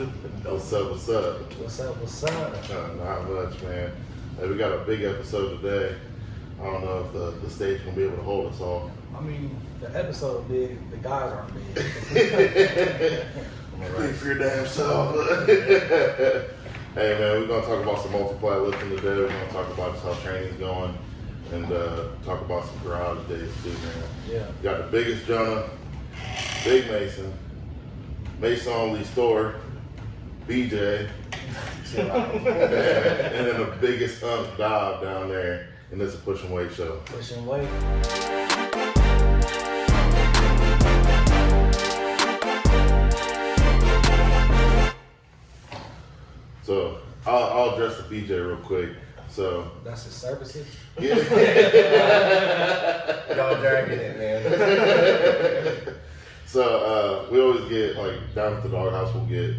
What's up? What's up? Not much, man. Hey, we got a big episode today. I don't know if the stage gonna be able to hold us all. I mean, the episode big, the guys aren't big. Speak for your damn self. Hey, man, we're gonna talk about some multiply lifting today. We're gonna talk about just how training's going and talk about some garage days too, man. Yeah. We got the biggest Jonah, Big Mason, Mason Only Store, BJ, and then the biggest Dob down there, and this is Push and Weight show. Push and Weight. So I'll address the BJ real quick. So that's his services. Yeah. Y'all dragging it, man. So we always get down at the doghouse. We'll get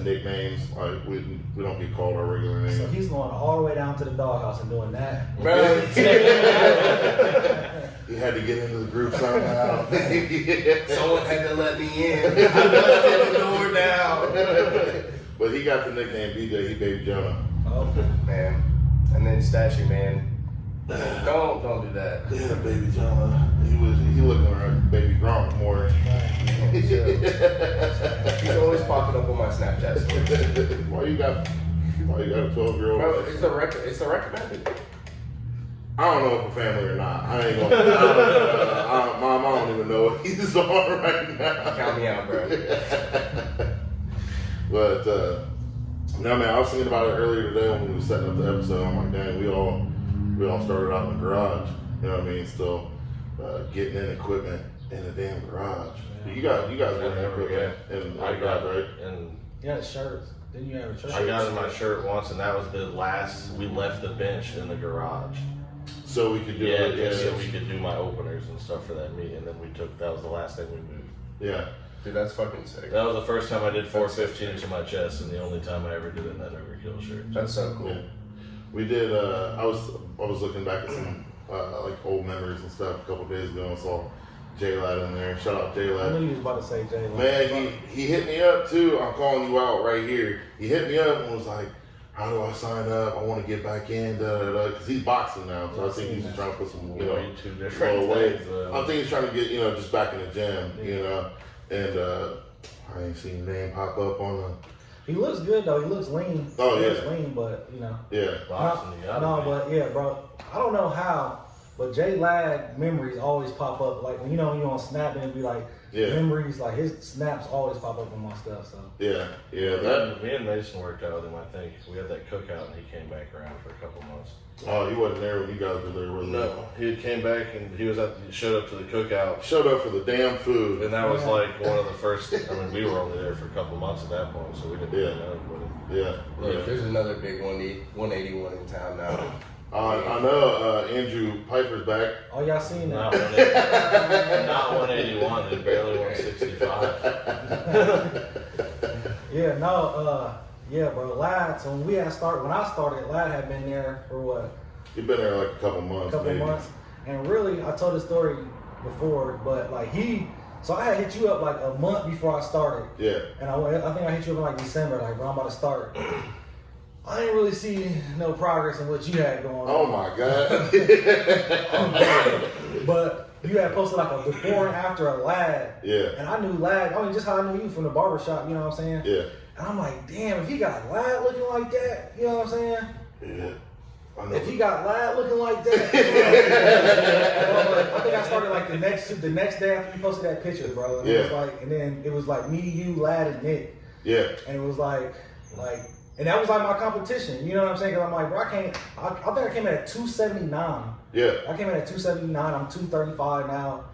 nicknames. We don't get called our regular names. So he's going all the way down to the doghouse and doing that. He had to get into the group somehow. Someone had to let me in. I busted the door down. But he got the nickname BJ. He Baby Jonah. Oh man. And then Statue Man. Don't do that. Yeah, Baby Jonah. He looking like Baby Gronk more. He's always popping up on my Snapchat stories. Why you got a 12-year-old? Bro, it's the recommended. I don't know if we're family or not. I ain't gonna. Mom, I don't even know what he's on right now. Count me out, bro. But no, man, I was thinking about it earlier today when we were setting up the episode. I'm like, dang, we all started out in the garage. You know what I mean? Still getting in equipment in the damn garage. Yeah. You guys were in equipment in the garage, right? And you had shirts. Didn't you have a shirt? I got in my shirt once, and that was the last. We left the bench in the garage. So we could do so we could do my openers and stuff for that meet, and then that was the last thing we moved. Yeah. Dude, that's fucking sick. That was the first time I did 415 to my chest, and the only time I ever did it in that overkill shirt. That's so cool. Yeah. We did. I was looking back at some old memories and stuff a couple days ago and saw J-Lad in there. Shout out J-Lad. I knew you was about to say J-Lad. Man, he hit me up too. I'm calling you out right here. He hit me up and was like, "How do I sign up? I want to get back in." Because he's boxing now, so I think he's just trying to put some two different weight. things. I think he's trying to get just back in the gym, And I ain't seen his name pop up on the. He looks good though. He looks lean. Oh, he yeah. looks lean, but Yeah. But yeah, bro. I don't know how, but J Lad memories always pop up. Like when you on Snap and it be like memories. Like his snaps always pop up on my stuff. So yeah. Me and Mason worked out with him. I think we had that cookout, and he came back around for a couple months. Oh, he wasn't there when you guys were there, was he? No, he came back and he showed up to the cookout. Showed up for the damn food. And that was like one of the first. I mean, we were only there for a couple months at that point, so we didn't really know anybody. Yeah. Look, there's another big 181 in town now. I know Andrew Piper's back. Oh, y'all seen that? Not 181. It's barely 165. Yeah, bro. Lad. So when I started, Lad had been there for what? He'd been there like a couple months. And really, I told the story before, but so I had hit you up like a month before I started. Yeah. And I think I hit you up in like December, like bro, I'm about to start. I didn't really see no progress in what you had going on. Oh my God. But you had posted like a before and after a Lad. Yeah. And I knew Lad, just how I knew you from the barbershop, you know what I'm saying? Yeah. And I'm like, damn, if he got Lad looking like that, you know what I'm saying? Yeah. I know. If he got Lad looking like that, I think I started like the next day after you posted that picture, bro. And then it was like me, you, Lad, and Nick. Yeah. And it was like, and that was like my competition. You know what I'm saying? Because I'm like, bro, I think I came in at 279. Yeah. I came in at 279. I'm 235 now,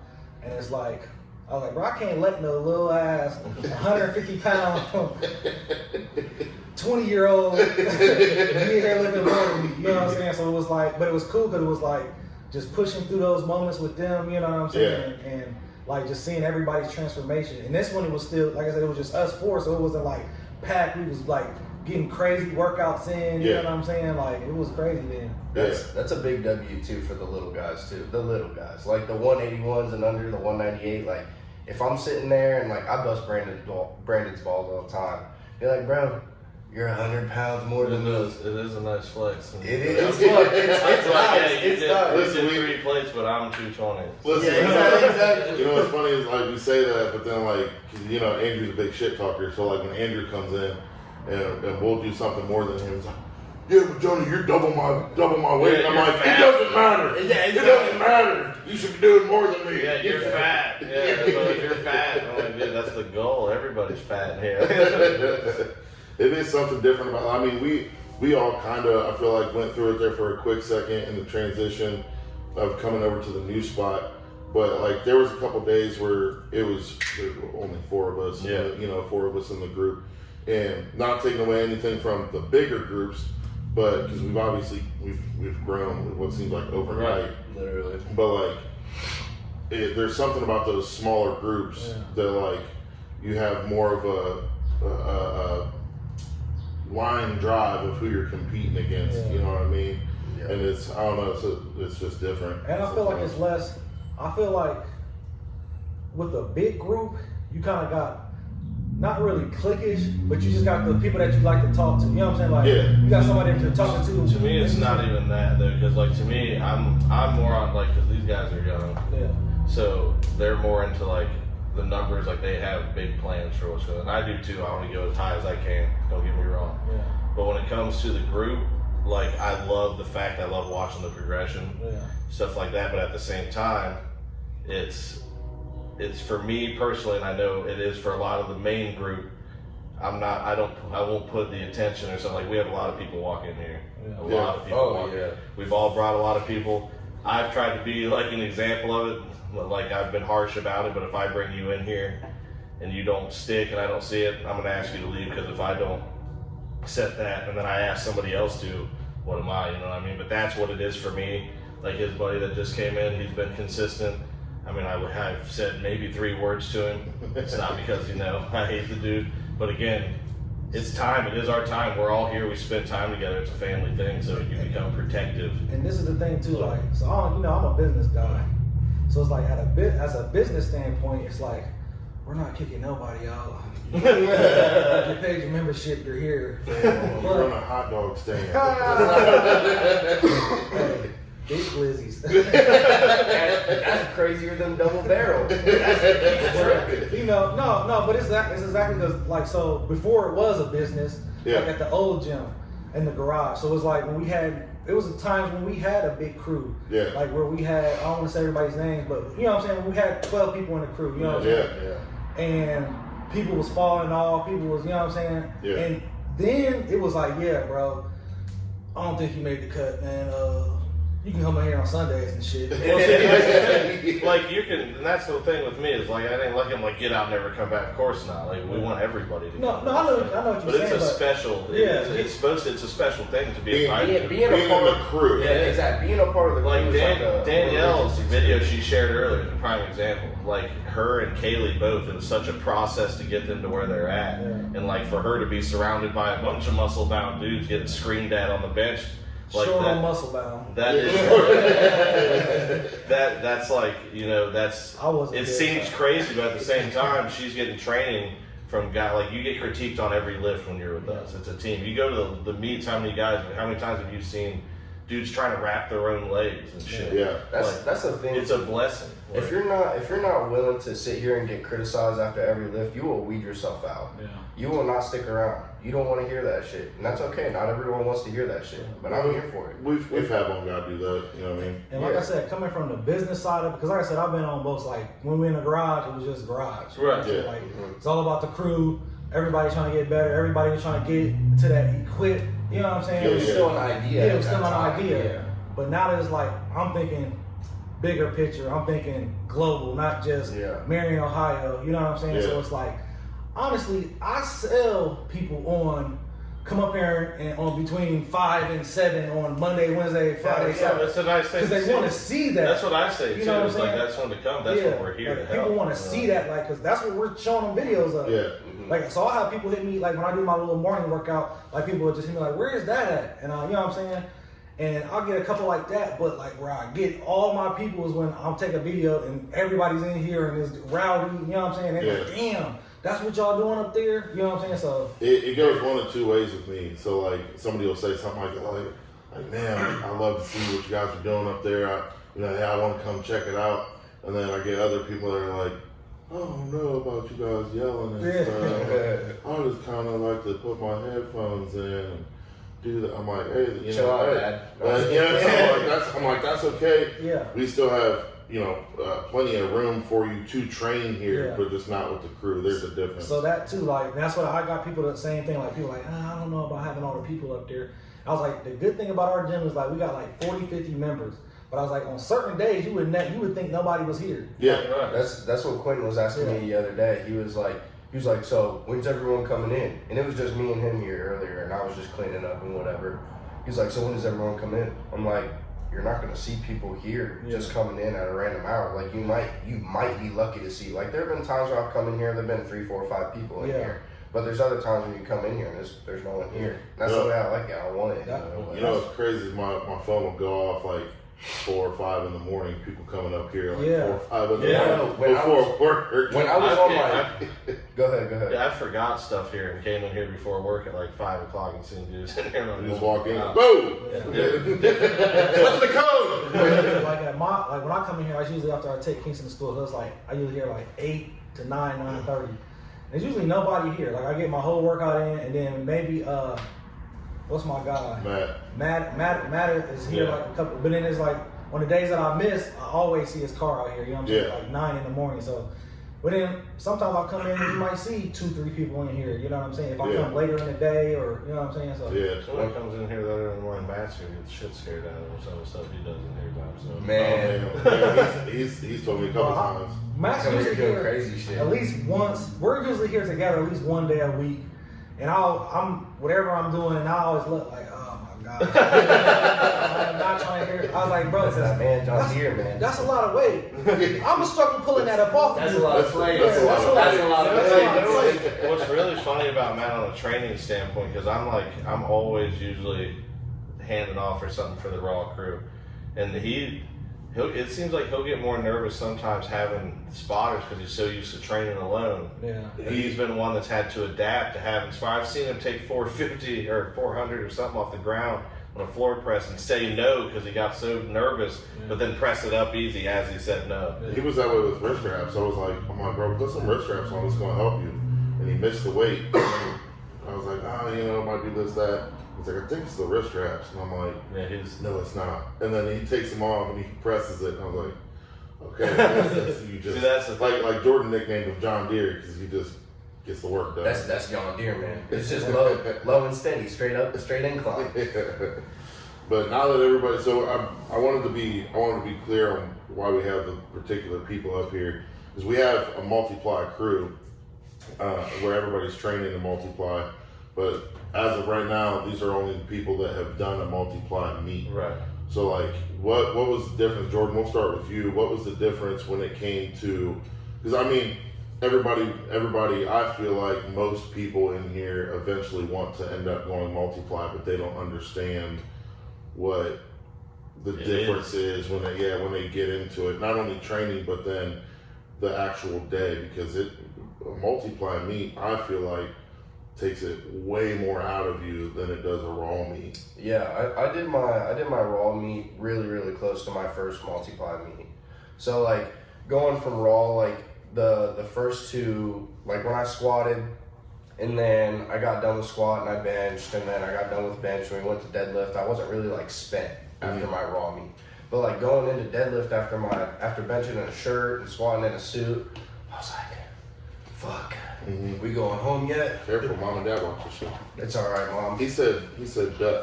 and it's like. I was like, bro, I can't let no little ass 150 pound 20-year-old be here living more than me. You know what I'm saying? So it was like, but it was cool because it was like just pushing through those moments with them, you know what I'm saying? Yeah. And like just seeing everybody's transformation. And this one, it was still, like I said, it was just us four, so it wasn't like packed. We was like getting crazy workouts in, you know what I'm saying? Like it was crazy then. That's a big W too for the little guys too. The little guys, like the 181s and under, the 198. Like if I'm sitting there and like I bust Brandon's balls all the time, You're like, bro, you're 100 pounds more than me. It is a nice flex. It is. It's nice. You did 3 plates, but I'm 220. Listen, exactly. You know what's funny is like we say that, but then like you know Andrew's a big shit talker, so like when Andrew comes in and we'll do something more than him, he's like, yeah, but Johnny, you're double my weight. Yeah, and I'm like, fat. it doesn't matter. Yeah, it doesn't matter. You should be doing more than me. Yeah, you're fat. Yeah, but you're fat. I'm like, dude, that's the goal. Everybody's fat in here. It is something different about. I mean, we all kind of I feel like went through it there for a quick second in the transition of coming over to the new spot. But like there was a couple days where there were only 4 of us. Yeah. You know, 4 of us in the group, and not taking away anything from the bigger groups. But because we've grown what seems like overnight, Literally. but like there's something about those smaller groups that like you have more of a line drive of who you're competing against. Yeah. You know what I mean? Yeah. And it's I don't know, it's just different. And I feel like it's less. I feel like with a big group, you kind of got. Not really cliquish, but you just got the people that you like to talk to. You know what I'm saying? Like, Yeah. you got somebody that you're talking to. To me, it's not even that though, because like to me, I'm more on like because these guys are young, Yeah. so they're more into like the numbers. Like they have big plans for what's going on. And I do too. I want to go as high as I can. Don't get me wrong. Yeah. But when it comes to the group, like I love the fact I love watching the progression, stuff like that. But at the same time, it's for me personally, and I know it is for a lot of the main group. I won't put the attention or something. Like we have a lot of people walk in here. Yeah. A lot of people walk in. We've all brought a lot of people. I've tried to be like an example of it. Like I've been harsh about it, but if I bring you in here and you don't stick and I don't see it, I'm gonna ask you to leave, because if I don't set that and then I ask somebody else to, what am I? You know what I mean? But that's what it is for me. Like his buddy that just came in, he's been consistent. I mean, I've said maybe 3 words to him. It's not because, you know, I hate the dude. But again, it's time. It is our time. We're all here. We spend time together. It's a family thing, so you become protective. And this is the thing too, like, so I'm a business guy. So it's like as a business standpoint, it's like we're not kicking nobody out. If you paid your membership, you're here. You're on a hot dog stand. Hey, big glizzies. That's crazier than double barrel. You know, no, but it's exactly because like so before it was a business, like at the old gym in the garage. So it was like it was times when we had a big crew. Yeah. Like where we had, I don't want to say everybody's names, but you know what I'm saying? We had 12 people in the crew, you know what I'm saying? Yeah. And people was falling off, people was, you know what I'm saying? Yeah. And then it was like, yeah, bro, I don't think you made the cut, man. You can come in here on Sundays and shit. Well, see, that's the thing. Like you can, and that's the thing with me is like I didn't let him like get out, and never come back. Of course not. Like we want everybody to. No, come I know what you're but saying. It's a special. It's a special thing to be invited. Being a part of the crew. Yeah, exactly. Being a part of the like crew. Danielle's video she shared earlier is a prime example. Like her and Kaylee both, it was such a process to get them to where they're at, and like for her to be surrounded by a bunch of muscle bound dudes getting screamed at on the bench. Like Short that, on muscle bound. That is that's like, you know, that's it seems crazy, but at the same time she's getting training from guy like you get critiqued on every lift when you're with us. It's a team. You go to the meets, how many times have you seen dudes trying to wrap their own legs and shit? Yeah. That's the thing. It's a blessing. If you're not willing to sit here and get criticized after every lift, you will weed yourself out. Yeah. You will not stick around. You don't want to hear that shit, and that's okay. Not everyone wants to hear that shit, but I'm here for it. We've had one guy do that. You know what I mean? And like I said, coming from the business side of it, because like I said, I've been on both. Like when we in the garage, it was just garage. Right. So, Yeah. like it's all about the crew. Everybody trying to get better. Everybody was trying to get to that equip. You know what I'm saying? It was still an idea. Yeah, it was still an idea. Yeah. But now that it's like I'm thinking bigger picture. I'm thinking global, not just Marion, Ohio. You know what I'm saying? Yeah. So it's like honestly, I sell people on. Come up here and on between 5 and 7 on Monday, Wednesday, Friday, Yeah, Saturday. that's a nice thing. Because they want to see that. That's what I say You too. know what I'm It's like saying? that's when to come. That's what we're here like, to help. people want to see that, like, because that's what we're showing them videos of. Yeah. Like, so I have people hit me, like, when I do my little morning workout, like, people will just hit me, like, where is that at? And, you know what I'm saying? And I'll get a couple like that, but, like, where I get all my people is when I'll take a video and everybody's in here and it's rowdy, you know what I'm saying? They're like, damn, that's what y'all doing up there. You know what I'm saying? So it goes one of two ways with me. So like somebody will say something like man, I love to see what you guys are doing up there. Hey, I want to come check it out. And then I get other people that are like, I don't know about you guys yelling and stuff. I just kind of like to put my headphones in and do that. I'm like, hey, chill out, Dad. I'm like, that's okay. Yeah. We still have, plenty of room for you to train here, but just not with the crew. There's a difference. So that too, like, that's what I got people the same thing. Like, people like, I don't know about having all the people up there. I was like, the good thing about our gym is like, we got like 40, 50 members. But I was like, on certain days, you would think nobody was here. Yeah. Right. That's what Quentin was asking me the other day. He was like, so when's everyone coming in? And it was just me and him here earlier, and I was just cleaning up and whatever. He's like, so when does everyone come in? I'm like, you're not gonna see people here just coming in at a random hour. Like you might be lucky to see. Like there have been times where I've come in here, there've been 3, 4, 5 people in here. But there's other times when you come in here and there's no one here. That's the way I like it. I want it. What's crazy is my phone will go off like 4 or 5 in the morning. People coming up here like 4 or 5 in the morning before work. When I was on my, go ahead. Yeah, I forgot stuff here and came in here before work at like 5 o'clock and seen dudes in here. You just walk in, boom. What's the code? Like when I come in here, I usually after I take Kingston to school. So it's like I usually here like 8 to 9, 9:30. There's usually nobody here. Like I get my whole workout in, and then maybe what's my guy? Matt is here like a couple. But then it's like on the days that I miss, I always see his car out here. You know what I'm saying? Like 9 in the morning. So, but then sometimes I'll come in and you might see 2, 3 people in here. You know what I'm saying? If I come later in the day, or you know what I'm saying? So someone comes in here the other morning, Matt's here, gets shit scared out of him. Some of the stuff he does in here, so man. He's told me a couple times. Matt's usually here crazy shit. At least once. We're usually here together at least one day a week, and I'm whatever I'm doing, and I always look like, oh my god, I'm not trying to hear. I was like, bro, John Deere, man. That's a lot of weight. I'm struggling pulling that up off. That's a lot of flavor. That's a lot of weight. What's really funny about Matt on a training standpoint, because I'm always usually handing off or something for the Raw crew, and it seems like he'll get more nervous sometimes having spotters because he's so used to training alone. Yeah. He's been one that's had to adapt to having spotters. I've seen him take 450 or 400 or something off the ground on a floor press and say no because he got so nervous, but then press it up easy as he said no. He was that way with wrist straps. I was like, I'm like, bro, put some wrist straps on. It's going to help you. And he missed the weight. I was like, it might be this, that. He's like, I think it's the wrist straps. And I'm like, no, it's not. And then he takes them off and he presses it. And I was like, okay. You just, that's the thing. Like Jordan nicknamed him John Deere because he just gets the work done. That's John Deere, man. It's just low and steady, straight incline. But now that everybody, so I wanted to be clear on why we have the particular people up here, is we have a multiply crew where everybody's training to multiply, but as of right now, these are only the people that have done a multiply meet. Right. So like, what was the difference, Jordan? We'll start with you. What was the difference when it came to? Because I mean, everybody. I feel like most people in here eventually want to end up going multiply, but they don't understand what the difference is when they get into it. Not only training, but then the actual day, because a multiply meet, I feel like, takes it way more out of you than it does a raw meet. Yeah, I did my raw meet really, really close to my first multiply meet. So like going from raw, like the first two, like when I squatted and then I got done with squat and I benched and then I got done with bench and we went to deadlift, I wasn't really like spent after my raw meet. But like going into deadlift after benching in a shirt and squatting in a suit, I was like, fuck. We going home yet? Careful, mom and dad watch your shit. It's all right, mom. He said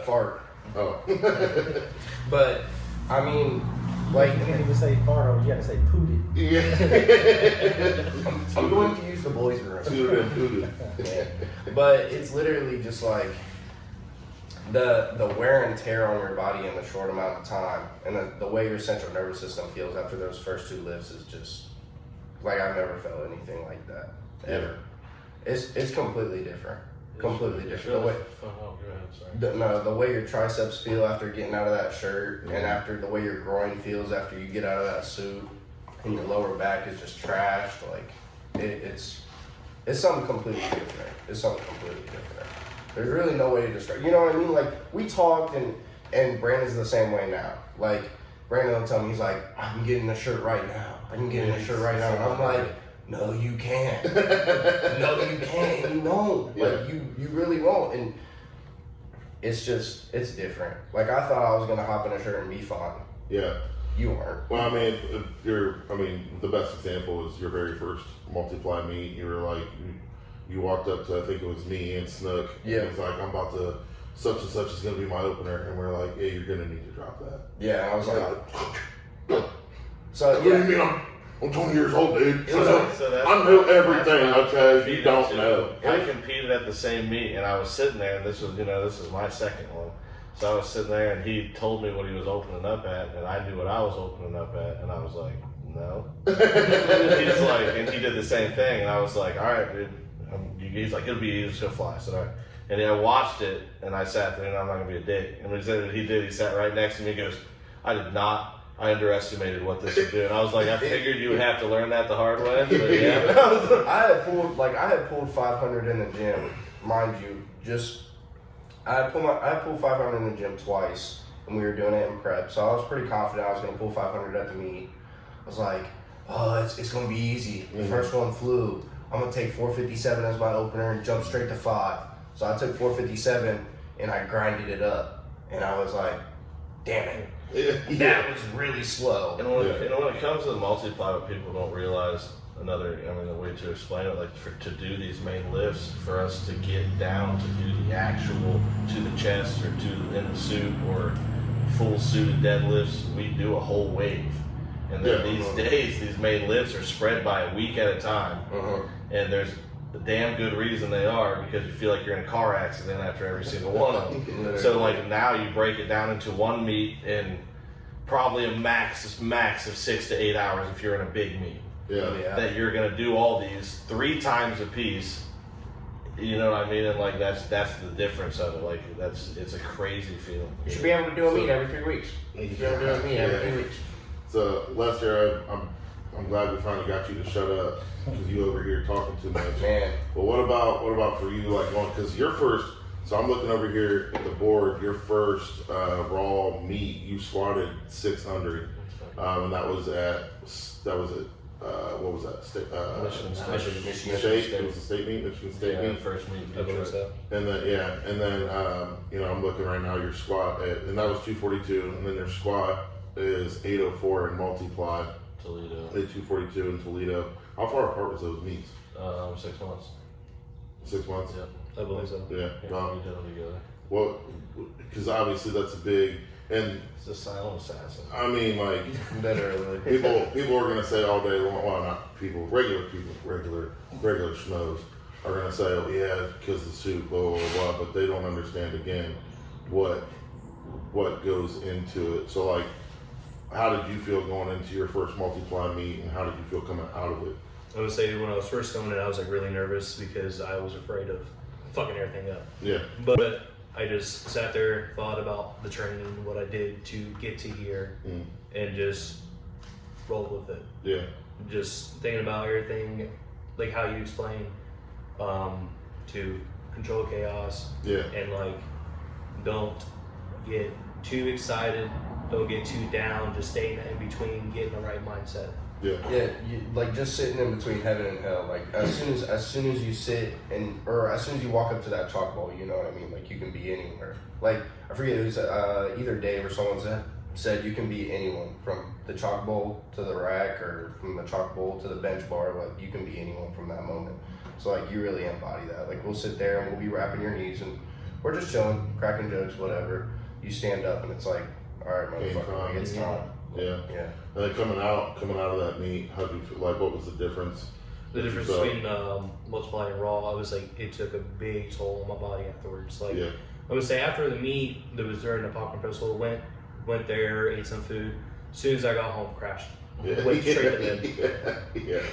fart. Oh. But I mean, like you can't even say fart, you gotta say pooted. Yeah. I'm going to use the boys' room. Pooted. But it's literally just like the wear and tear on your body in a short amount of time, and the way your central nervous system feels after those first 2 lifts is just like I've never felt anything like that ever. It's completely different. Completely different. The way your triceps feel after getting out of that shirt, and after the way your groin feels after you get out of that suit, and your lower back is just trashed. Like it's It's something completely different. It's something completely different. There's really no way to describe. You know what I mean? Like we talked, and Brandon's the same way now. Like Brandon will tell me, he's like, I can get in the shirt right now. I can get in the shirt right now. And I'm like, no, you can't. No, you can't. You won't. Like you really won't. And it's different. Like I thought I was gonna hop in a shirt and be fine. Yeah. You aren't. Well, I mean, the best example is your very first multiply meet. You were like, you walked up to, I think it was me and Snook. Yeah. And it was like, I'm about to, such and such is going to be my opener. And we're like, yeah, you're going to need to drop that. Yeah, and I was like, so what do you mean I'm 20 years old, dude? So I know everything, okay? You don't know. I competed at the same meet, and I was sitting there, and this is my second one. So I was sitting there, and he told me what he was opening up at, and I knew what I was opening up at, and I was like, no. He's like, and he did the same thing, and I was like, all right, dude. He's like, it'll be easy to fly. I said, all right. And I watched it, and I sat there, and I'm not going to be a dick. And when he said what he did, he sat right next to me, he goes, I underestimated what this would do. And I was like, I figured you would have to learn that the hard way. But yeah. I had pulled 500 in the gym, mind you. I pulled 500 in the gym twice, and we were doing it in prep. So I was pretty confident I was going to pull 500 at the meet. I was like, oh, it's going to be easy. The first one flew. I'm going to take 457 as my opener and jump straight to 5. So I took 457 and I grinded it up. And I was like, damn it. That was really slow. And when it comes to the multiply, what people don't realize, a way to explain it, like to do these main lifts, for us to get down to do the actual, to the chest or in the suit or full suited deadlifts, we do a whole wave. And then these days, these main lifts are spread by a week at a time. And there's a damn good reason they are, because you feel like you're in a car accident after every single one of them. So like now you break it down into one meet in probably a max of 6 to 8 hours if you're in a big meet. Yeah. That you're gonna do all these 3 times a piece. You know what I mean? And like that's the difference of it. Like it's a crazy feeling. You should be able to do a meet every 3 weeks. You should be able to do a meet every 3 weeks. So Lester, I'm glad we finally got you to shut up, because you over here talking too much. Man. But what about for you, like going, because your first, so I'm looking over here at the board, your first raw meet, you squatted 600, and that was at what was that? Michigan State. It was a state meet, Michigan State meet. First meet. I believe so. And then I'm looking right now, your squat, and that was 242, and then your squat is 804 in multiply. Toledo. 242 in Toledo. How far apart was those meets? 6 months. 6 months? Yeah, I believe so. Yeah. We did them together. Well, because obviously that's a big, and it's a silent assassin. I mean, like, literally. people are gonna say all day long. Well, not people, regular schmoes are gonna say, oh yeah, because the suit, blah blah blah. But they don't understand again what goes into it. So like, how did you feel going into your first multiply meet, and how did you feel coming out of it? I would say when I was first going in, I was like really nervous because I was afraid of fucking everything up. Yeah. But I just sat there, thought about the training, what I did to get to here, and just rolled with it. Yeah. Just thinking about everything, like how you explain, to control chaos. Yeah. And like, don't get too excited. Don't get too down. Just stay in between, get in the right mindset. Yeah. Yeah, like just sitting in between heaven and hell. Like as soon as you sit or as soon as you walk up to that chalk bowl, you know what I mean. Like you can be anywhere. Like I forget who said, either Dave or someone said you can be anyone from the chalk bowl to the rack or from the chalk bowl to the bench bar. Like you can be anyone from that moment. So like you really embody that. Like we'll sit there and we'll be wrapping your knees and we're just chilling, cracking jokes, whatever. You stand up and it's like, all right, motherfucker, like, it's time. Yeah. Yeah. And then coming out of that meet, how do you feel? Like, what was the difference? The difference between multiplying and raw, I was like, it took a big toll on my body afterwards. Like, yeah. I would say after the meet, that was during the popcorn festival, went there, ate some food. As soon as I got home, crashed. Yeah. Went straight to bed. Yeah.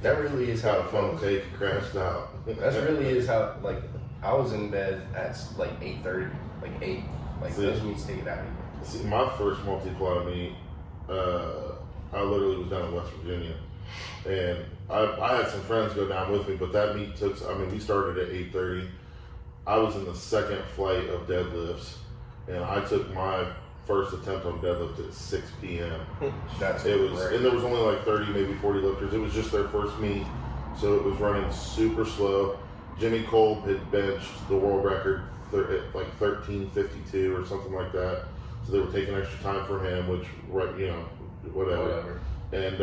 That really is how Got a phone cake and crashed out. That really is how, like, I was in bed at like 8:30, like 8. Like, those meets take it out of you. See, my first multiply meet, I literally was down in West Virginia, and I had some friends go down with me, but that meet took. I mean, we started at 8:30. I was in the second flight of deadlifts, and I took my first attempt on deadlift at 6 p.m. It was, and there was only like 30, maybe 40 lifters. It was just their first meet, so it was running super slow. Jimmy Kolb had benched the world record at like 13:52 or something like that. So they were taking extra time for him, which, whatever. And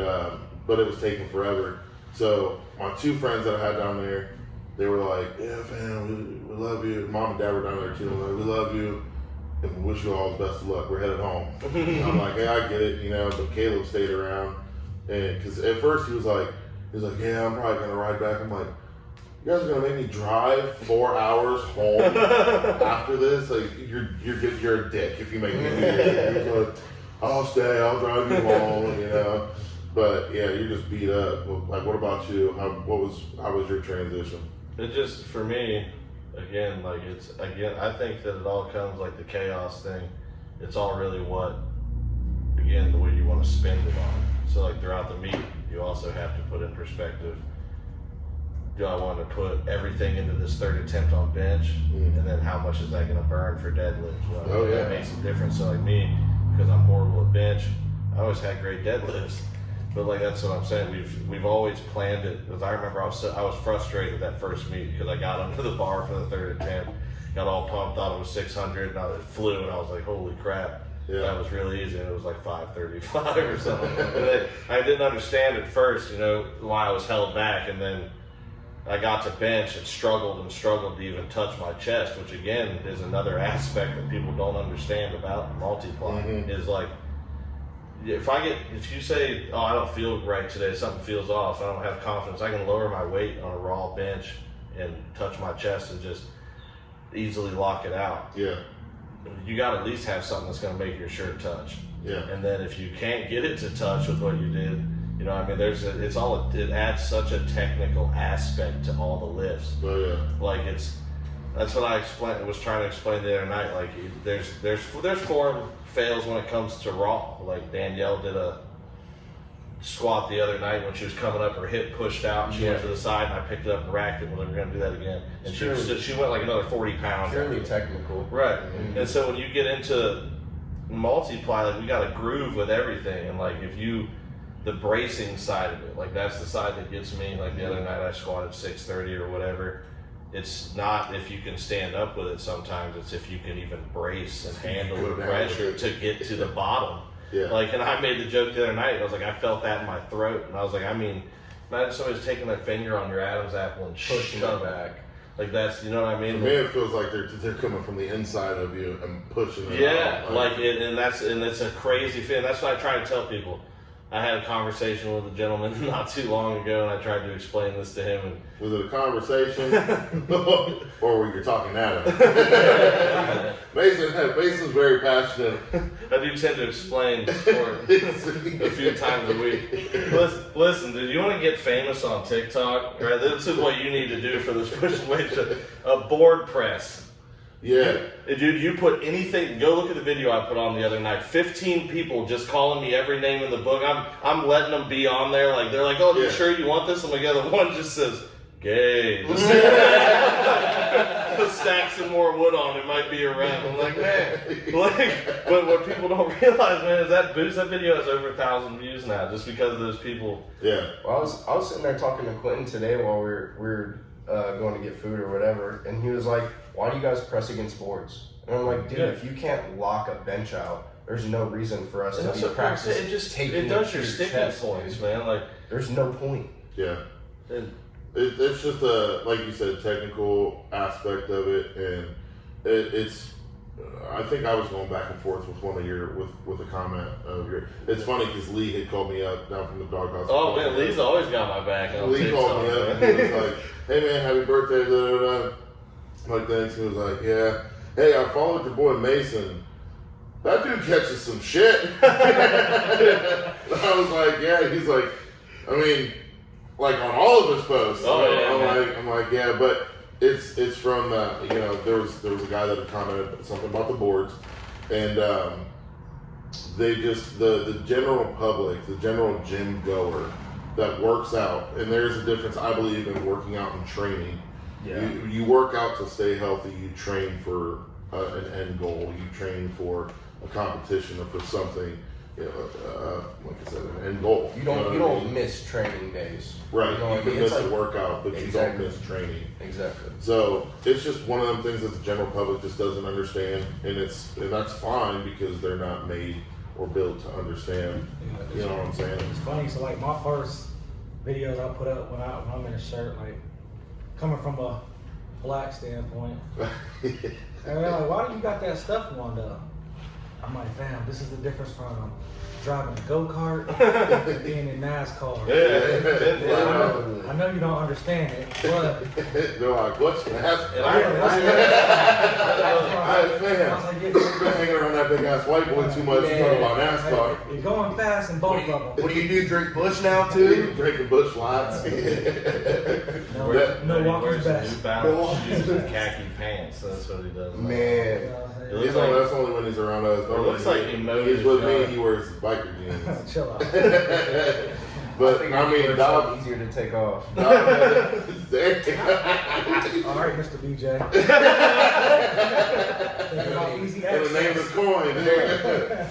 but it was taking forever. So my two friends that I had down there, they were like, "Yeah, fam, we love you." Mom and Dad were down there too. Like, "We love you, and we wish you all the best of luck. We're headed home." And I'm like, "Yeah, I get it, But Caleb stayed around, and because at first he was like, "Yeah, I'm probably gonna ride back." I'm like, "You guys are gonna make me drive 4 hours home after this? Like, you're a dick if you make me do it." He's like, "I'll stay. I'll drive you home," But yeah, you're just beat up. Like, what about you? How was your transition? It just, for me, again, I think that it all comes like the chaos thing. It's all really the way you want to spend it on. So like throughout the meet, you also have to put in perspective, do I want to put everything into this third attempt on bench? And then how much is that going to burn for deadlift? That makes a difference. So like me, because I'm horrible at bench, I always had great deadlifts. But like that's what I'm saying. We've always planned it. Because I remember I was frustrated that first meet because I got under the bar for the third attempt, got all pumped, thought it was 600, and it flew, and I was like, "Holy crap!" Yeah. That was really easy, and it was like 535 or something. And I didn't understand at first, why I was held back, and then I got to bench and struggled to even touch my chest, which again is another aspect that people don't understand about multiply. Is like, if you say, "Oh, I don't feel right today, something feels off, I don't have confidence," I can lower my weight on a raw bench and touch my chest and just easily lock it out. Yeah. You got to at least have something that's going to make your shirt touch. Yeah. And then if you can't get it to touch with what you did, it adds such a technical aspect to all the lifts. Oh yeah. Like that's what I was trying to explain the other night. Like there's form fails when it comes to raw. Like Danielle did a squat the other night when she was coming up, her hip pushed out, and she went to the side, and I picked it up and racked it. We're going to do that again. And she went like another 40 pounds. Purely technical. Right. Mm-hmm. And so when you get into multiply, like we got to groove with everything, and like the bracing side of it, like that's the side that gets me. Like the other night I squatted 630 or whatever. It's not if you can stand up with it sometimes, it's if you can even brace and handle the pressure to get to the bottom. Yeah. Like, and I made the joke the other night, I was like, I felt that in my throat, and I was like, imagine somebody's taking their finger on your Adam's apple and pushing it back. Like that's, you know what I mean? For me, it feels like they're coming from the inside of you and pushing it. Yeah, out. And it's a crazy feeling. That's what I try to tell people. I had a conversation with a gentleman not too long ago, and I tried to explain this to him. And was it a conversation, or were you talking at him? Mason's very passionate. I do tend to explain sport a few times a week. Listen, dude, you want to get famous on TikTok? Right, this is what you need to do for this pushing weight. A board press. Yeah. Dude, you put anything, go look at the video I put on the other night. 15 people just calling me every name in the book. I'm letting them be on there. Like, they're like, "Oh, you sure you want this?" I'm like, "Yeah, the one just says, gay." Just stack some more wood on it, might be around. I'm like, man. But what people don't realize, man, is that video has over 1,000 views now just because of those people. Yeah. Well, I was sitting there talking to Quentin today while we were going to get food or whatever, and he was like, "Why do you guys press against boards?" And I'm like, "Dude, if you can't lock a bench out, there's no reason for us to be practicing." It does your sticking points, man. Like, there's no point. Yeah. It's just like you said, technical aspect of it, and it's. I think I was going back and forth with one of with a comment of your. It's funny because Lee had called me up down from the doghouse. Oh man, Lee's always got my back. Lee called me up and he was like, "Hey man, happy birthday!" Da, da, da. Like thanks. He was like, "Yeah, hey, I followed your boy Mason. That dude catches some shit." I was like, "Yeah." He's like, I mean, like on all of his posts. Oh yeah. I'm like, yeah, but. It's from there was a guy that had commented something about the boards, and they just the general public, the general gym goer, that works out, and there's a difference, I believe, in working out and training. Yeah. You work out to stay healthy. You train for an end goal. You train for a competition or for something. Like I said, an end goal. You don't miss training days. Right. You know You what I can mean? miss It's a like- workout, but you don't miss training. Exactly. So it's just one of them things that the general public just doesn't understand, and that's fine because they're not made or built to understand. Yeah, You know what I'm saying? It's funny. So like my first videos I put up when I'm in a shirt, like coming from a black standpoint, and they're like, "Why do you got that stuff on though?" I'm like, "Fam, this is the difference from driving a go-kart and being in NASCAR." Yeah. I know you don't understand it, but They're like, what's going to happen? And I was like, You've been hanging around that big ass white boy too much. You talking about NASCAR. you're going fast in both of them. What do you do? Drink Bush now You too? drinking Bush Lights. No He walking wears best. New Balance shoes and khaki pants. That's what he does. Man, It looks He's like- only, that's only when he's around us. It looks like he mowed He's his with me. yard. He wears biker jeans. Chill out. But figured I mean, yours Dog. are easier to take off. All right, Mr. BJ. Think about easy And the name access. is coin.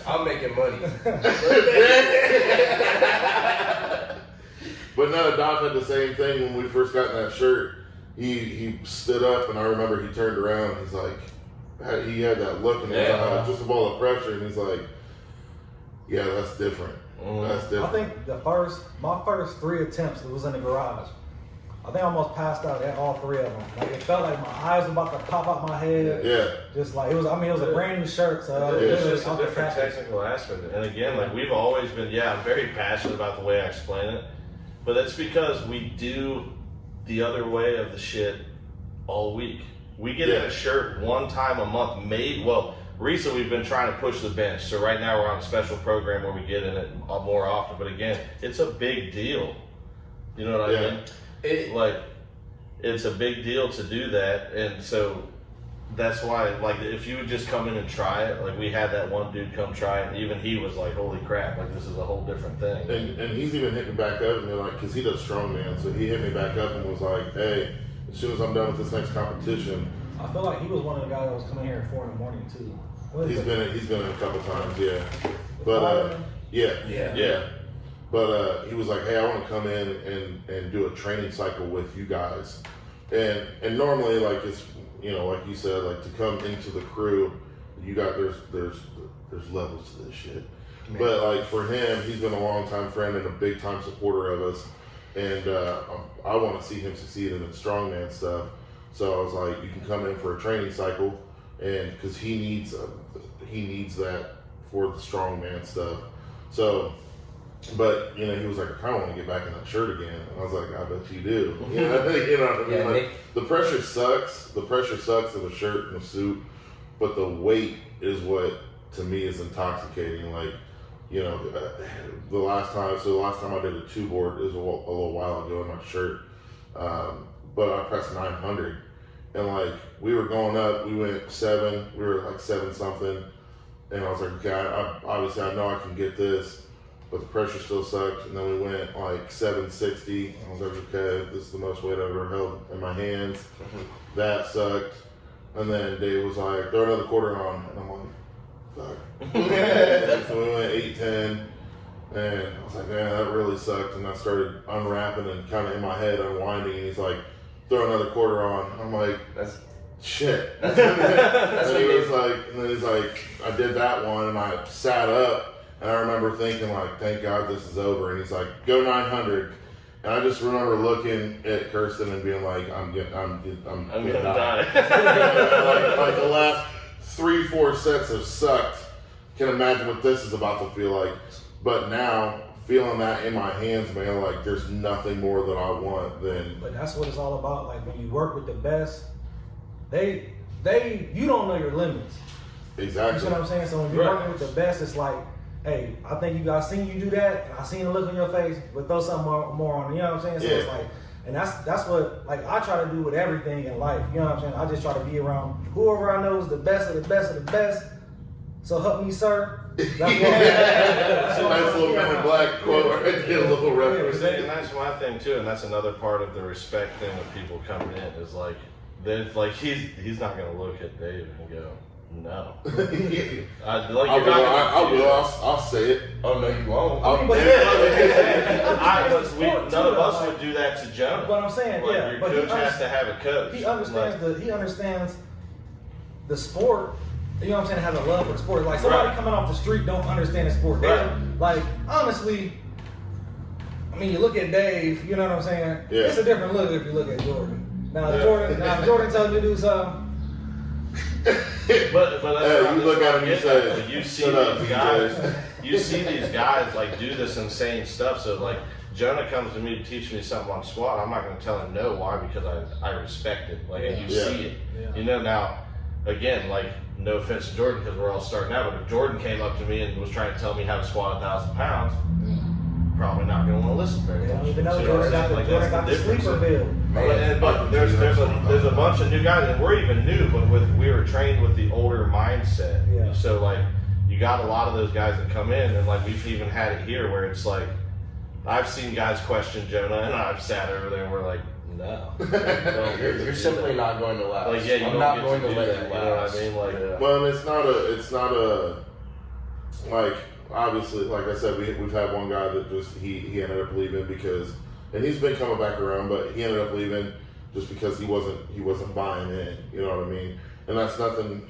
I'm making money. But no, Doc had the same thing when we first got in that shirt. He stood up, and I remember he turned around. He's like, he had that look in his eye, just of all the pressure, and he's like, "Yeah, that's different. That's I different." think my first 3 attempts, it was in the garage. I think I almost passed out at all 3 of them. Like it felt like my eyes were about to pop out my head. Yeah, Just like it was. I mean, it was a brand new shirt, so Yeah, It's literally just a off the different package. technical aspect. And again, like we've always been, I'm very passionate about the way I explain it. But that's because we do the other way of the shit all week. We get in a shirt one time a month. Recently we've been trying to push the bench. So right now we're on a special program where we get in it more often. But again, it's a big deal. You know what I mean? It's a big deal to do that. And so that's why, like, if you would just come in and try it, like we had that one dude come try it, and even he was like, "Holy crap! Like this is a whole different thing." and he's even hit me back up, and they're like, because he does strongman, so he hit me back up and was like, "Hey, as soon as I'm done with this next competition." I feel like he was one of the guys that was coming here at 4 in the morning too. What is He's it? been in a couple times, yeah. But yeah. But he was like, "Hey, I want to come in and do a training cycle with you guys." And normally, like it's like you said, like to come into the crew, you got there's levels to this shit. Man. But like for him, he's been a long time friend and a big time supporter of us, and I want to see him succeed in the strongman stuff. So I was like, you can come in for a training cycle, and because he needs that for the strongman stuff. So, but he was like, I kind of want to get back in that shirt again. And I was like, I bet you do. You know what I mean? Like, the pressure sucks. The pressure sucks of a shirt and a suit, but the weight is what to me is intoxicating. Like, the last time I did a 2 board is a little while ago in my shirt, but I pressed 900, and like we were going up, we went 7, we were like 7 something, and I was like, okay, obviously I know I can get this, but the pressure still sucked. And then we went like 760. I was like, okay, this is the most weight I've ever held in my hands. That sucked. And then Dave was like, throw another quarter on, and I'm like, fuck. So we went 810. And I was like, man, that really sucked. And I started unwrapping and kind of in my head unwinding. And he's like, throw another quarter on. I'm like, that's shit. And then he's like, I did that one, and I sat up, and I remember thinking like, thank God this is over. And he's like, go 900. And I just remember looking at Kirsten and being like, I'm gonna die. like the last 3-4 sets have sucked. Can imagine what this is about to feel like. But now, feeling that in my hands, man, like there's nothing more that I want than. But that's what it's all about. Like when you work with the best, you don't know your limits. Exactly. You see what I'm saying? So when you're working with the best, it's like, hey, I think I seen you do that, and I seen the look on your face, but throw something more on it. You know what I'm saying? So it's like, and that's what like I try to do with everything in life. You know what I'm saying? I just try to be around whoever I know is the best of the best of the best. So help me, sir. That's That's a nice little Men in Black quote right there, a little And reference. that's my thing too, and that's another part of the respect thing of people coming in is like, he's not gonna look at Dave and go, no. I'll say it. Oh no, you won't. None of us would do that to Jonah. But I'm saying, Like, yeah, your but coach has to have a coach. He understands he understands the sport. You know what I'm saying? Has a love for the sport. Like somebody coming off the street don't understand the sport. Right. Like honestly, I mean, you look at Dave. You know what I'm saying? Yeah. It's a different look if you look at Jordan. Now Jordan tells you to do something. But that's You look at him and say, you see "Shut up, these guys. You see these guys like do this insane stuff. So like Jonah comes to me to teach me something on squat. I'm not going to tell him no. Why? Because I respect it. Like and you see it. Yeah. You know now. Again, like no offense to Jordan because we're all starting out. But if Jordan came up to me and was trying to tell me how to squat 1,000 pounds, probably not going to want to listen very They much. don't even know See what Jordan I'm got saying? the, Jordan got the difference. sleeper bill. But there's a bunch of new guys, and we're even new, but we were trained with the older mindset. Yeah. So like you got a lot of those guys that come in, and like we've even had it here where it's like I've seen guys question Jonah, and I've sat over there and we're like, no, You're simply not going to last. Like yeah, I'm not going to do let that, you you know what last. I mean? Like Well, it's not a like obviously, like I said, we've had one guy that just he ended up leaving because, and he's been coming back around, but he ended up leaving just because he wasn't buying in. You know what I mean? And that's nothing.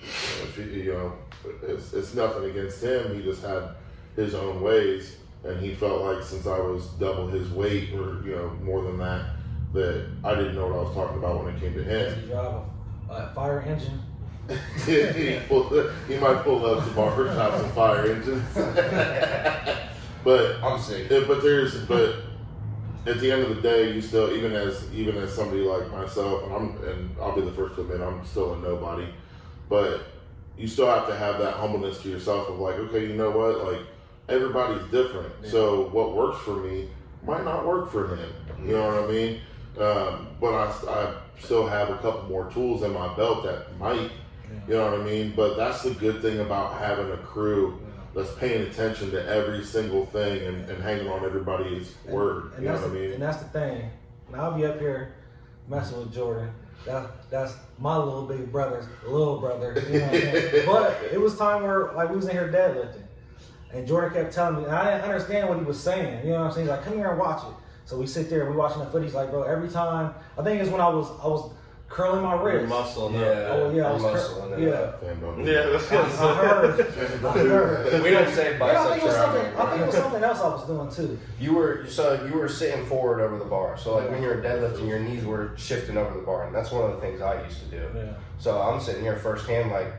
It's nothing against him. He just had his own ways, and he felt like since I was double his weight or more than that I didn't know what I was talking about when it came to him. You drive a fire engine. He might pull up some barber shops and fire engines. But I'm sick. But at the end of the day, you still even as somebody like myself, and I'll be the first to admit I'm still a nobody, but you still have to have that humbleness to yourself of like, okay, you know what, like everybody's different, so what works for me might not work for him. You know what I mean? But I still have a couple more tools in my belt that might. You know what I mean? But that's the good thing about having a crew that's paying attention to every single thing and hanging on everybody's word. You know what I mean? And that's the thing. Now I'll be up here messing with Jordan. That's my little big brother's little brother. You know what I'm saying? But it was time where like we was in here deadlifting. And Jordan kept telling me, and I didn't understand what he was saying. You know what I'm saying? He's like, come here and watch it. So we sit there and we watching the footage. Like, bro, every time, I think it's when I was curling my wrist. Muscle, Yeah. Oh yeah, I was muscle. yeah. that's I heard. We don't say I biceps think it was around something. here. I think it was something else I was doing too. You were sitting forward over the bar. So like when you're deadlifting, your knees were shifting over the bar, and that's one of the things I used to do. Yeah. So I'm sitting here firsthand, like,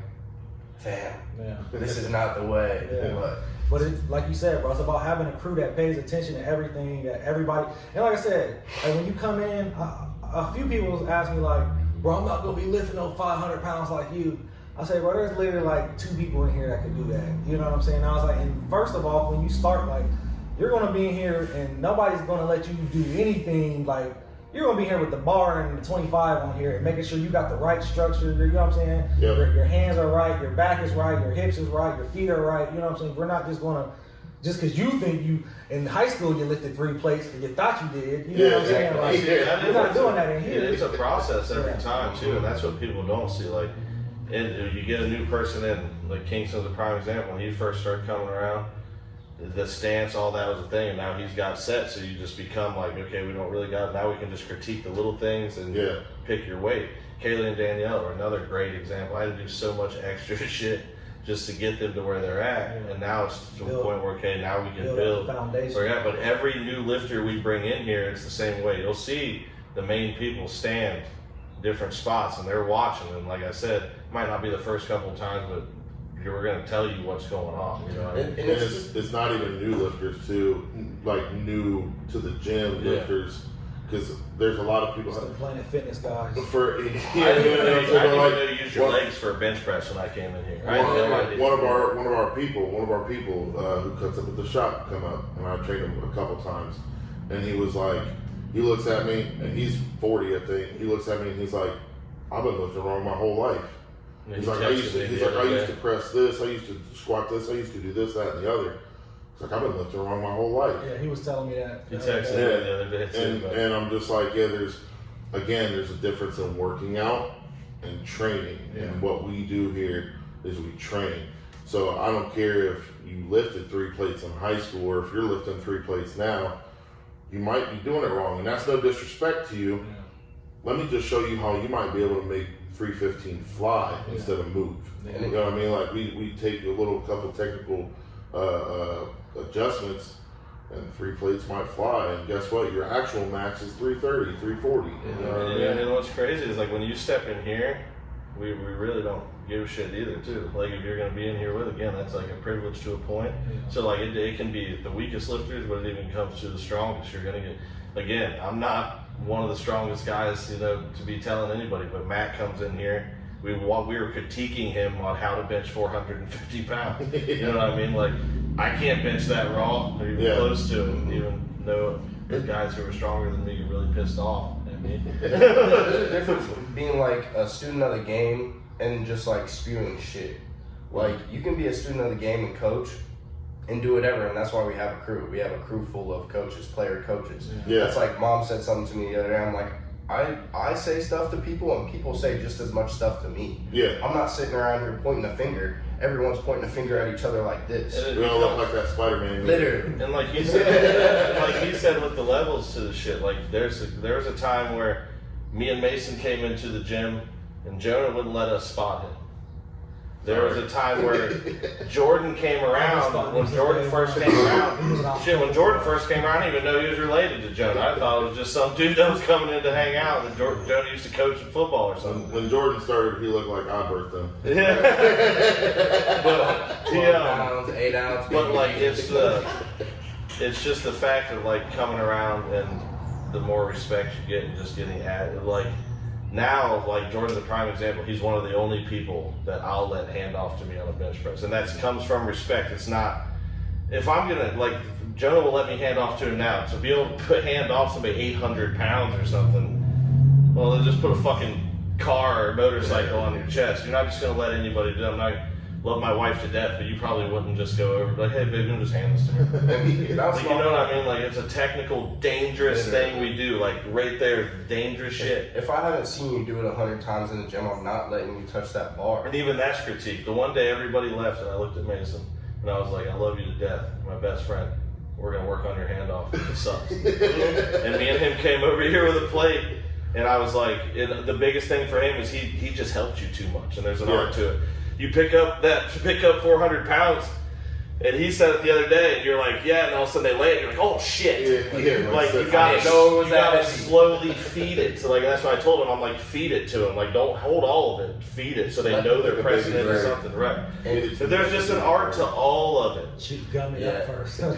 damn, Yeah. this is not the way. Yeah. But it, like you said, bro, it's about having a crew that pays attention to everything that everybody. And like I said, like when you come in, a few people ask me like, bro, I'm not gonna be lifting no 500 pounds like you. I say, bro, there's literally like 2 people in here that could do that. You know what I'm saying? I was like, and first of all, when you start, like, you're gonna be in here and nobody's gonna let you do anything. Like, you're gonna be here with the bar and the 25 on here and making sure you got the right structure. You know what I'm saying? Yep. Your hands are right, your back is right, your hips is right, your feet are right. You know what I'm saying? We're not just gonna, just because you think you in high school you lifted 3 plates and you thought you did. You know what I'm saying? Like, we're not doing that in here. It's a process every Yeah. time too, and that's what people don't see. Like, and you get a new person in, like Kingston's a prime example. When he first started coming around, the stance, all that was a thing, and now he's got set. So you just become like, okay, we don't really got. Now we can just critique the little things and pick your weight. Kaylee and Danielle are another great example. I had to do so much extra shit just to get them to where they're at, and now it's to a point where okay, now we can build. Foundation. But every new lifter we bring in here, it's the same way. You'll see the main people stand different spots, and they're watching. And like I said, it might not be the first couple of times, but we're going to tell you what's going on. You know what I mean? And it's not even new lifters too, like new to the gym lifters, because there's a lot of people. It's the Planet Fitness guys. I didn't even know you used your legs for a bench press when I came in here. I had no idea. One of our people who cuts up at the shop come up, and I trained him a couple times, and he was like, he looks at me, and he's 40, I think. He looks at me and he's like, I've been lifting wrong my whole life. Yeah, He's he like, I used to press this, I used to squat this, I used to do this, that, and the other. It's like, I've been lifting wrong my whole life. Yeah, he was telling me that. He texted me the other day too. And I'm just like, yeah, there's a difference in working out and training. Yeah. And what we do here is we train. So I don't care if you lifted 3 plates in high school or if you're lifting 3 plates now, you might be doing it wrong. And that's no disrespect to you. Yeah. Let me just show you how you might be able to make 315 fly instead of move. Yeah. You know what I mean? Like we take a couple technical adjustments and 3 plates might fly, and guess what? Your actual max is 330, 340. You know what I mean? And what's crazy is like when you step in here, we really don't give a shit either too. Like if you're gonna be in here with, again, that's like a privilege to a point. Yeah. So like it can be the weakest lifters, but it even comes to the strongest. You're gonna get, again, I'm not one of the strongest guys, you know, to be telling anybody, but Matt comes in here. We were critiquing him on how to bench 450 pounds. You know what I mean? Like, I can't bench that raw or even close to it, even though the guys who are stronger than me get really pissed off at me. There's a difference between being like a student of the game and just like spewing shit. Like, you can be a student of the game and coach and do whatever, and that's why we have a crew. We have a crew full of coaches, player coaches. Yeah. That's like, Mom said something to me the other day. I'm like, I say stuff to people, and people say just as much stuff to me. Yeah. I'm not sitting around here pointing a finger. Everyone's pointing a finger at each other like this. We don't look like that Spider-Man. Literally. And like you said, with the levels to the shit, like there was a time where me and Mason came into the gym and Jonah wouldn't let us spot him. There was a time where Jordan came around. When Jordan first came around, shit, when Jordan first came around, I didn't even know he was related to Jonah. I thought it was just some dude that was coming in to hang out that Jonah used to coach in football or something. When Jordan started, he looked like I birthed him. Yeah. But 12 pounds, 8 ounce. But like it's just the fact of like coming around and the more respect you get and just getting at like now, like Jordan's a prime example. He's one of the only people that I'll let hand off to me on a bench press, and that comes from respect. It's not if I'm gonna like Jonah will let me hand off to him now. To be able to hand off somebody 800 pounds or something, well, then just put a fucking car or motorcycle on your chest. You're not just gonna let anybody do it. I love my wife to death, but you probably wouldn't just go over like, hey, baby, just hand this to me. Like, you know what I mean? Like, it's a technical, dangerous thing we do. Like, right there, dangerous shit. If I haven't seen you do it 100 times in the gym, I'm not letting you touch that bar. And even that's critique. The one day everybody left, and I looked at Mason, and I was like, I love you to death, my best friend. We're gonna work on your handoff. It sucks. And me and him came over here with a plate, and I was like, the biggest thing for him is he just helped you too much, and there's an art to it. You pick up 400 pounds, and he said it the other day, and you're like, yeah, and all of a sudden they lay it, and you're like, oh shit. Like you gotta slowly feed it. So like that's why I told him, I'm like, feed it to him. Like don't hold all of it, feed it so they know they're pressing into something, right? But there's just an art to all of it. Shoot gummy up first. And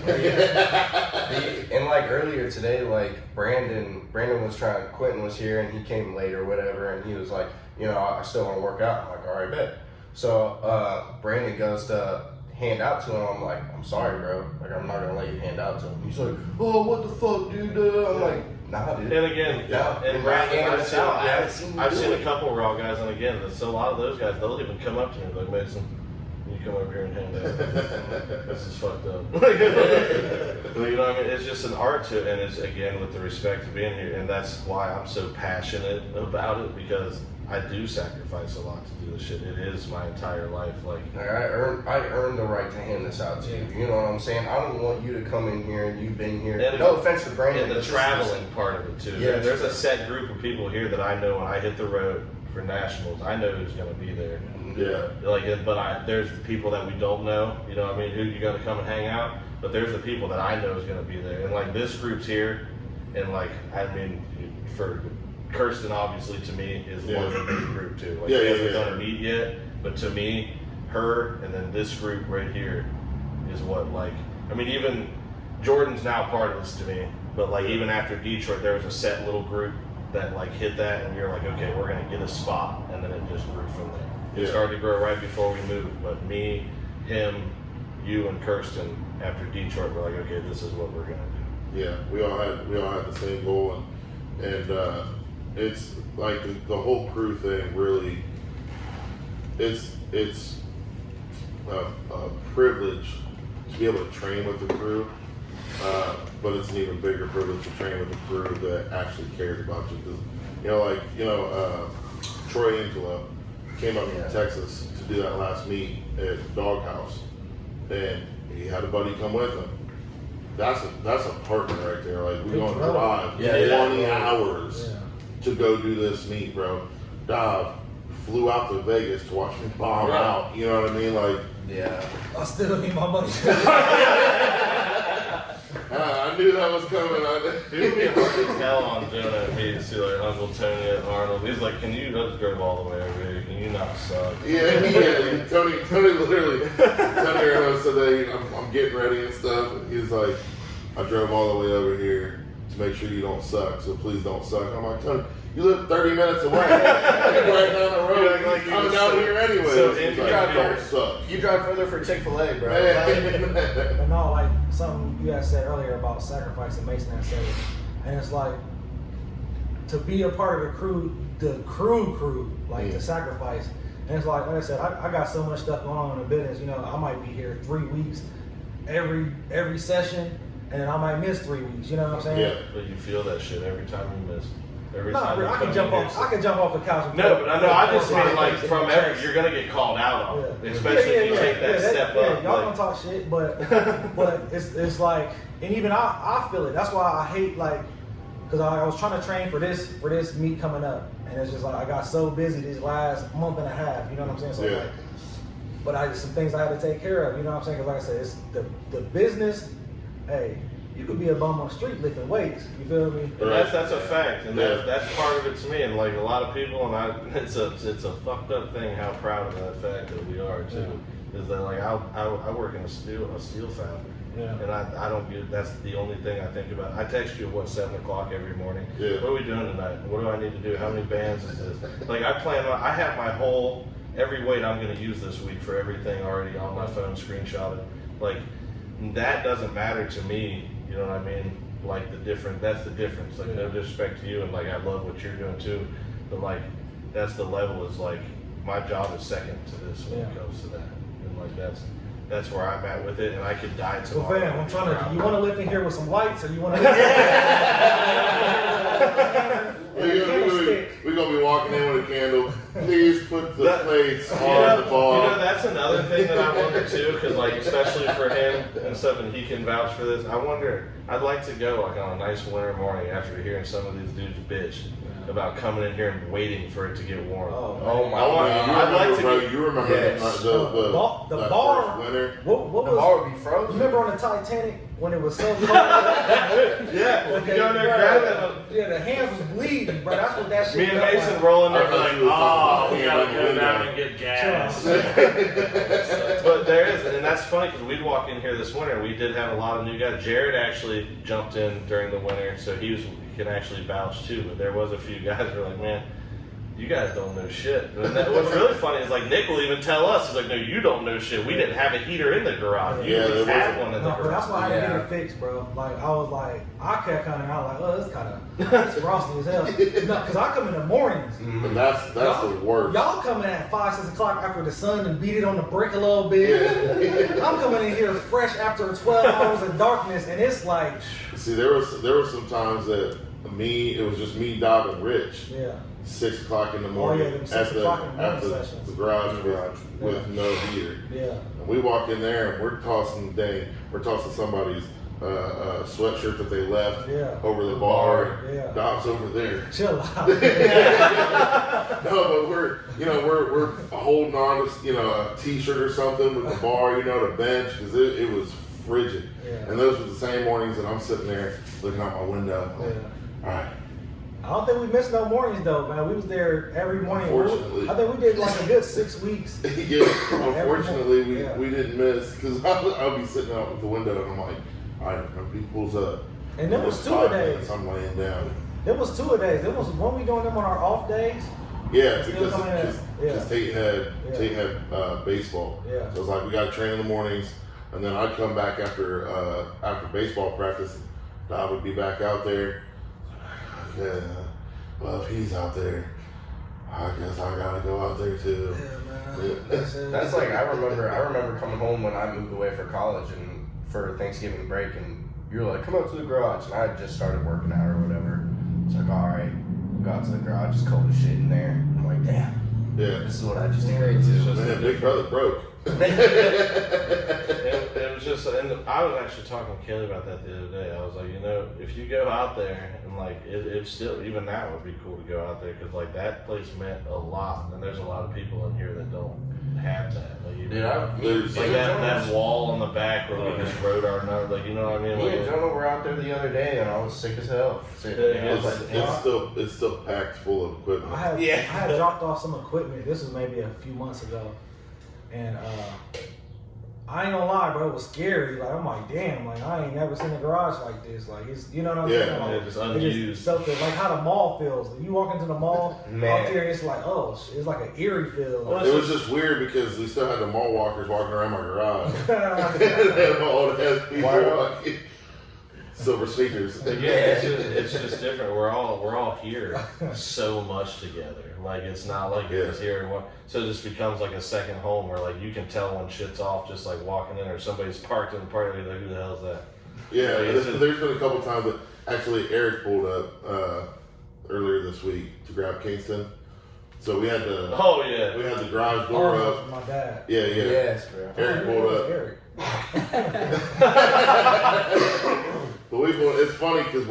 like earlier today, like Brandon was Quentin was here, and he came late or whatever, and he was like, you know, I still want to work out. I'm like, all right, bet. So Brandon goes to hand out to him. I'm like, I'm sorry, bro. Like, I'm not gonna let you hand out to him. He's like, oh, what the fuck, dude? I'm like, nah, dude. And again, I've seen a couple raw guys, and again, so a lot of those guys, they'll even come up to me like, Mason, you come over here and hand out. This is fucked up. You know what I mean? It's just an art to it, and it's again with the respect of being here, and that's why I'm so passionate about it, because I do sacrifice a lot to do this shit. It is my entire life. Like I earned the right to hand this out to you. You know what I'm saying? I don't want you to come in here and you've been here. No offense to Brandon. And the traveling part of it too. Yeah, there's a set group of people here that I know when I hit the road for nationals, I know who's going to be there. Yeah. Like, but there's the people that we don't know. You know what I mean? Who you going to come and hang out? But there's the people that I know is going to be there. And like this group's here, and like I mean for. Kirsten, obviously, to me, is one of the big group too. Like, we haven't done a meet yet, but to me, her and then this group right here is what, like, I mean, even Jordan's now part of this to me, but like, even after Detroit, there was a set little group that like hit that, and we were like, okay, we're gonna get a spot, and then it just grew from there. It started to grow right before we moved, but me, him, you, and Kirsten, after Detroit, we're like, okay, this is what we're gonna do. Yeah, we all had the same goal, and it's like the whole crew thing really it's a privilege to be able to train with the crew, but it's an even bigger privilege to train with a crew that actually cares about you. Because Troy Angelo came up from Texas to do that last meet at Doghouse, and he had a buddy come with him. That's a partner right there. Like, we're going to drive 20 hours to go do this meet, bro. Dive flew out to Vegas to watch me bomb out. You know what I mean? Like, I still need my money. I knew that was coming. It would be hard to tell on Jonah and me to see like Uncle Tony and Arnold. He's like, "Can you just drove all the way over here? Can you not suck?" Yeah. Tony literally. Tony said that I'm getting ready and stuff. And he's like, "I drove all the way over here to make sure you don't suck. So please don't suck." I'm like, "Tony, you live 30 minutes away. Right down the road. Like I'm down here anyway." So he's you like, drive "Don't suck." You drive further for Chick-fil-A, bro. But no, like something you guys said earlier about sacrifice, and Mason had said it, and it's like to be a part of the crew, like to sacrifice. And it's like I said, I got so much stuff going on in the business. You know, I might be here 3 weeks every session, and then I might miss 3 weeks. You know what I'm saying? Yeah. But you feel that shit every time you miss. Every No, time I can jump off. I can jump off the couch. And No, but I know. I just mean like in from the every, chest. you're gonna get called out on, Yeah. especially if you take that step up. Y'all like, gonna talk shit, but it's like, and even I feel it. That's why I hate because I was trying to train for this meet coming up, and it's just like I got so busy these last month and a half. You know what I'm saying? So Yeah. like, but some things I had to take care of. You know what I'm saying? Because like I said, it's the business. Hey, you could be a bum on the street lifting weights. You feel me? And that's a fact, and that's part of it to me. And like a lot of people, and it's a fucked up thing how proud of that fact that we are too. Is that like I work in a steel foundry, and I don't get. That's the only thing I think about. I text you at 7 o'clock every morning. Yeah. What are we doing tonight? What do I need to do? How many bands is this? Like I have my whole every weight I'm going to use this week for everything already on my phone screenshotted. Like that doesn't matter to me. You know what I mean? Like that's the difference. Like no disrespect to you, and like I love what you're doing too, but like that's the level. Is like my job is second to this when it comes to that, and like that's where I'm at with it, and I could die tomorrow. Well, fam, I'm trying to. You want to lift in here with some lights, or you want to? We're gonna be walking in with a candle. Please put the plates on the bar. You know, that's another thing that I wonder too, because like especially for him and stuff, and he can vouch for this. I wonder. I'd like to go like on a nice winter morning after hearing some of these dudes bitch about coming in here and waiting for it to get warm. Oh my God! You remember Yes. the bar. first winter? What The was? bar would be frozen. Remember on the Titanic when it was so cold? Yeah, Okay, you go in there, bro, grab it. yeah, the hands was bleeding, bro. That's what that shit Me and felt Mason like. rolling there I like, thought you were talking oh, we about gotta go window. down and get gas. Chill. But there is, and that's funny because we'd walk in here this winter. We did have a lot of new guys. Jared actually jumped in during the winter, so he can actually vouch too. But there was a few guys who were like, man, you guys don't know shit. And what's really funny is like Nick will even tell us, he's like, no, you don't know shit. We didn't have a heater in the garage. You Yeah, at least there had wasn't. one in the No, but garage. that's why I didn't get it fixed, bro. Like I was like, I kept coming out like, oh, it's kind of it's frosty as hell. No, because I come in the mornings. And that's the worst. Y'all coming at 5, 6 o'clock after the sun and beat it on the brick a little bit. I'm coming in here fresh after 12 hours of darkness, and it's like, See, there were some times that it was just me, Dob, and Rich. yeah. 6 o'clock in the morning them 6 at the o'clock in the morning at sessions. the garage with no heater. Yeah. And we walk in there and we're tossing somebody's sweatshirt that they left over the bar. Yeah. Dob's over there. Chill out. No, but we're holding on to a t-shirt or something with the bar, the bench, because it was frigid. Yeah. And those were the same mornings that I'm sitting there looking out my window. Yeah. All right. I don't think we missed no mornings though, man. We was there every morning. Unfortunately. I think we did like a good 6 weeks. Yeah, unfortunately, Yeah. we didn't miss because I'll be sitting out with the window and I'm like, all right, when he pulls up. And there was next 2 5 days. minutes, I'm laying down. There was 2 days. There was one we doing them on our off days. Yeah, Still coming in. because Tate had baseball. Yeah. So it's like we got to train in the mornings, and then I'd come back after baseball practice. I would be back out there. Okay, well if he's out there, I guess I gotta go out there too. Yeah, man. That's like I remember coming home when I moved away for college and for Thanksgiving break, and you were like, "Come out to the garage," and I had just started working out or whatever. It's like, all right, go out to the garage. It's cold as shit in there. I'm like, damn. Yeah. This is what I just inherited. Man, Big Brother broke. It was just, and I was actually talking to Kelly about that the other day. I was like, if you go out there and like, it's still, even now, it'd be cool to go out there because like that place meant a lot. And there's a lot of people in here that don't have that. Like, that wall on the back where we just wrote our number, like, you know what I mean? Me and Jonah were out there the other day, and I was sick as hell. It's still packed full of equipment. I had dropped off some equipment. This was maybe a few months ago, and I ain't gonna lie, bro, it was scary. Like I'm like, damn, like I ain't never seen a garage like this. Like it's, you know what I'm saying? Like, just unused. Something like how the mall feels. You walk into the mall out there, and it's like, oh, it's like an eerie feel. Well, it was just weird because we still had the mall walkers walking around my garage. And all the people walking. Silver sneakers. Yeah, it's just different. We're all here so much together. Like it's not like it's here. So it just becomes like a second home where like you can tell when shit's off just like walking in or somebody's parked in the party. Like who the hell's that? Yeah, there's been a couple times that actually Eric pulled up earlier this week to grab Kingston. So we had the we had the garage door up. My dad. Yeah. Yes, bro. Eric pulled up. Eric. But it's funny because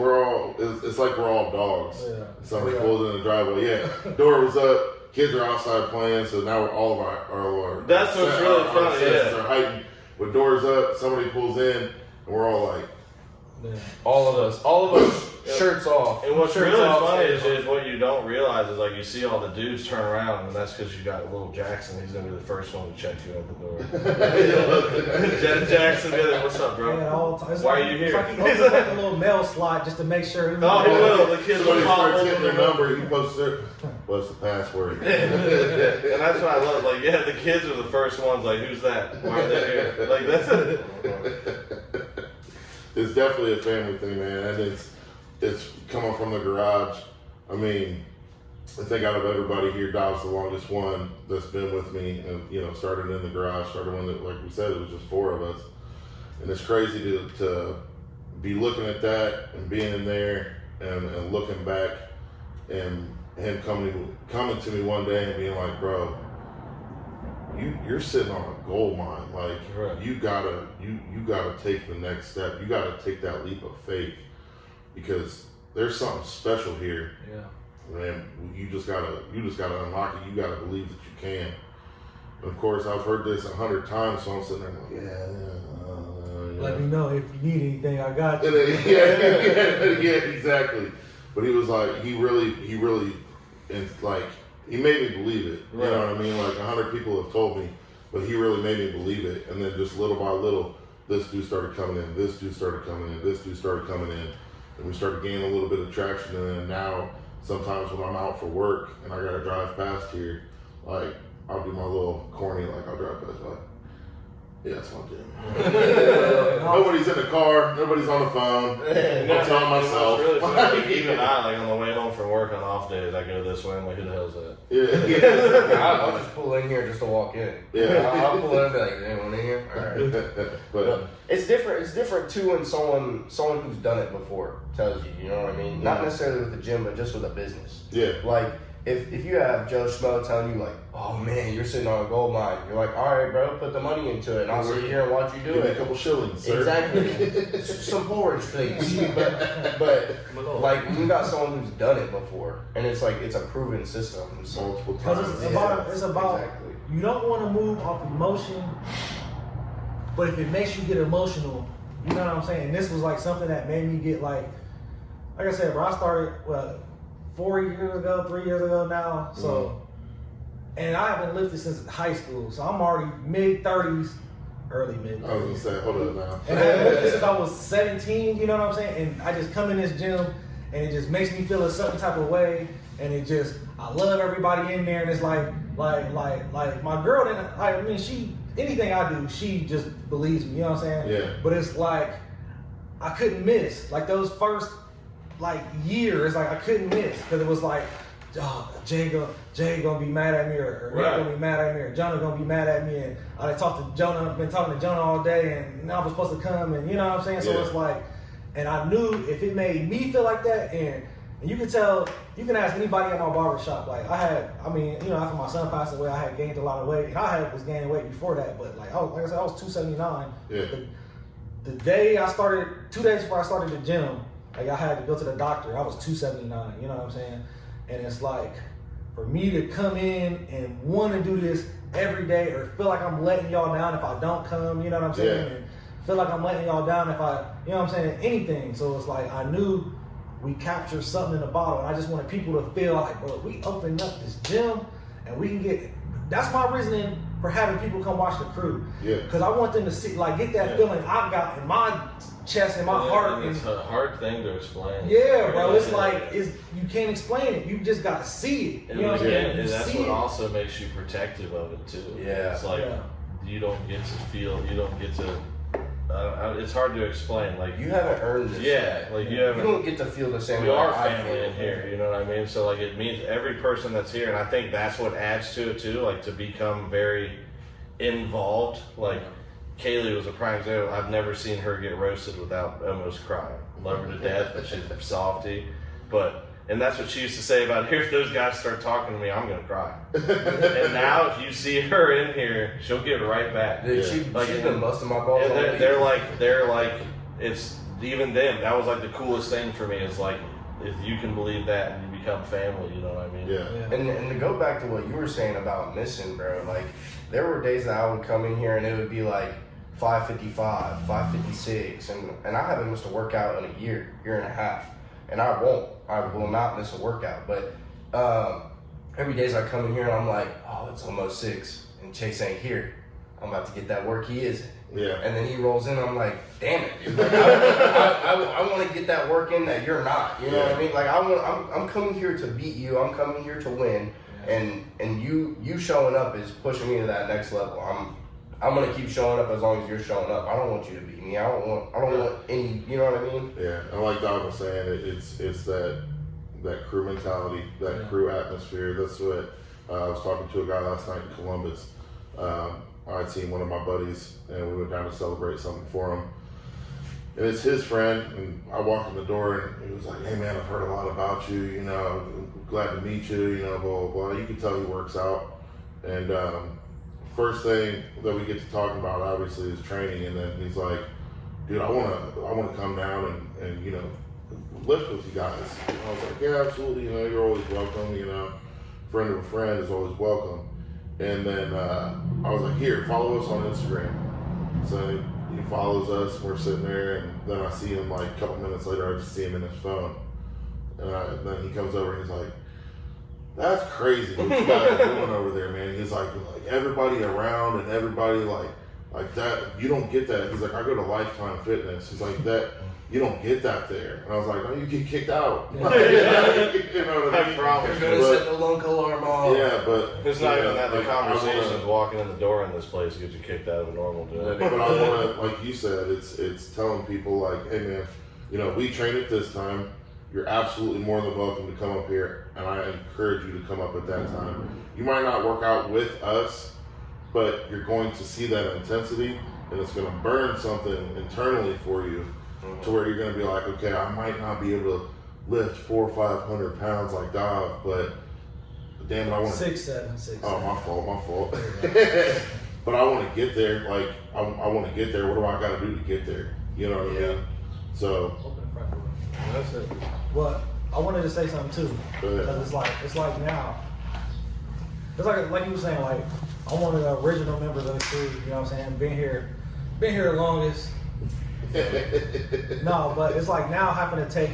it's like we're all dogs. Yeah. Somebody pulls in the driveway. Yeah, door was up. Kids are outside playing, so now all of our that's what's really funny. Senses are heightened. With doors up, somebody pulls in, and we're all like, all of us, shirts off. And what's really funny is what you don't realize is like you see all the dudes turn around, and that's because you got little Jackson. He's gonna be the first one to check you at the door. Jackson, what's up, bro? Yeah, all the time. Why are you here? It's like he opens like a little mail slot just to make sure. He will. The kids will pop starts open hitting their number. He posts it. What's the password? And that's what I love. Like, yeah, the kids are the first ones. Like, who's that? Why are they here? Like, that's it. It's definitely a family thing, man, and it's coming from the garage. I mean, I think out of everybody here, Dom's the longest one that's been with me, and started in the garage. Started when, like we said, it was just four of us, and it's crazy to be looking at that and being in there and looking back, and him coming to me one day and being like, bro, you're sitting on a gold mine. Like you gotta take the next step. You gotta take that leap of faith because there's something special here. Yeah. Man, you just gotta unlock it. You gotta believe that you can. And of course, I've heard this 100 times, so I'm sitting there like, Let me know if you need anything. I got you. yeah, exactly. But he was like, he really, and like. He made me believe it. You know what I mean? Like 100 people have told me, but he really made me believe it. And then just little by little, this dude started coming in, this dude started coming in, this dude started coming in. And we started gaining a little bit of traction. And then now, sometimes when I'm out for work and I gotta drive past here, like I'll do my little corny, like I'll drive past like, yeah, that's my gym. Nobody's in the car. Nobody's on the phone. I'm telling myself. Really funny, even I, like on the way home from work on off days, I go this way. I'm like, who the hell is that? Yeah. I'll just pull in here just to walk in. Yeah. I'll pull in and be like, is anyone in here? All right. But it's different. It's different too when someone who's done it before tells you. You know what I mean? Not necessarily with the gym, but just with a business. Yeah. Like if you have Joe Schmo telling you like, oh man, you're sitting on a gold mine. You're like, all right, bro, put the money into it, and I'll sit here and watch you do Give me it. a couple shillings, sir. Exactly. Some porridge, please. But like when you got someone who's done it before, and it's like it's a proven system. Multiple times. It's about exactly. You don't want to move off emotion, but if it makes you get emotional, you know what I'm saying? And this was like something that made me get like I said, bro, I started 3 years ago now. So, and I haven't lifted since high school. So I'm already mid-30s, early mid-30s. I was gonna say, hold up now. And I haven't lifted since I was 17, you know what I'm saying? And I just come in this gym and it just makes me feel a certain type of way. And it just, I love everybody in there. And it's like my girl, anything I do, she just believes me, you know what I'm saying? Yeah. But it's like, I couldn't miss. Like those first years, like I couldn't miss because it was like Jay gonna be mad at me, or Nick gonna be mad at me, or Jonah gonna be mad at me, and I talked to Jonah, been talking to Jonah all day, and now I'm supposed to come, and you know what I'm saying? So it's like, and I knew if it made me feel like that, and you can tell, you can ask anybody at my barbershop, like after my son passed away, I had gained a lot of weight, and I was gaining weight before that, but like I was 279. Yeah. The day I started, 2 days before I started the gym, like I had to go to the doctor, I was 279, you know what I'm saying? And it's like, for me to come in and want to do this every day, or feel like I'm letting y'all down if I don't come, you know what I'm saying? And feel like I'm letting y'all down if I, you know what I'm saying, anything. So it's like, I knew we captured something in the bottle, and I just wanted people to feel like, bro, we opened up this gym, and we can get, that's my reasoning for having people come watch the crew. Yeah. Because I want them to see, like, get that feeling I got in my chest and my heart. And it's a hard thing to explain. Yeah, bro. It's like, you can't explain it. You just got to see it. And, you know what I'm saying? And that's what also makes you protective of it, too. Yeah. It's like, you don't get to feel, you don't get to, it's hard to explain. Like, you haven't earned this. Yeah, like you haven't. You don't get to feel the same. We way are I family feel. in here, you know what I mean? So like, it means every person that's here, and I think that's what adds to it too. Like, to become very involved. Like, Kaylee was a prime example. I've never seen her get roasted without almost crying. Love her to death, but she's a softie. And that's what she used to say about here. If those guys start talking to me, I'm gonna cry. And now, if you see her in here, she'll get right back. Dude, she's been busting my balls. And they're like, it's even them. That was like the coolest thing for me. Is like, if you can believe that and you become family, you know what I mean? Yeah. And to go back to what you were saying about missing, bro. Like, there were days that I would come in here and it would be like 5:55, 5:56, and I haven't missed a workout in a year and a half. And I will not miss a workout. But every day I come in here and I'm like, oh, it's almost 6, and Chase ain't here. I'm about to get that work he is. Yeah. And then he rolls in, I'm like, damn it, dude. Like, I want to get that work in that you're not. You know what I mean? Like, I'm coming here to beat you. I'm coming here to win. And you showing up is pushing me to that next level. I'm gonna keep showing up as long as you're showing up. I don't want you to beat me. I don't want any. You know what I mean? Yeah, and like Doc was saying, it's that crew mentality, that crew atmosphere. That's what I was talking to a guy last night in Columbus. I had seen one of my buddies, and we went down to celebrate something for him. And it's his friend, and I walked in the door, and he was like, "Hey man, I've heard a lot about you. You know, I'm glad to meet you. You know, blah blah blah." You can tell he works out, and first thing that we get to talking about obviously is training, and then he's like, dude, I wanna come down and you know, lift with you guys. And I was like, yeah, absolutely, you know, you're always welcome, you know, friend of a friend is always welcome. And then I was like, here, follow us on Instagram. So he follows us, we're sitting there, and then I see him like a couple minutes later, I just see him in his phone. And then he comes over and he's like, that's crazy what you guys are doing over there, man. He's like everybody around and everybody like that. You don't get that. He's like, I go to Lifetime Fitness. He's like, that you don't get that there. And I was like, no, you get kicked out. You know what I mean? You're gonna set the lunk alarm off. Yeah, but it's not even that. The conversations walking in the door in this place get you kicked out of a normal day. But I want to, like you said, it's telling people like, hey man, you know, we train at this time. You're absolutely more than welcome to come up here, and I encourage you to come up at that time. You might not work out with us, but you're going to see that intensity, and it's going to burn something internally for you to where you're going to be like, okay, I might not be able to lift 400 or 500 pounds like Dov, but damn it, I want to... 6'7". Oh, my fault. But I want to get there. Like, I want to get there. What do I got to do to get there? You know what I mean? So... That's it. But I wanted to say something too, because it's like now, it's like you were saying, like I'm one of the original members of the crew. You know what I'm saying? Been here the longest. No, but it's like now having to take,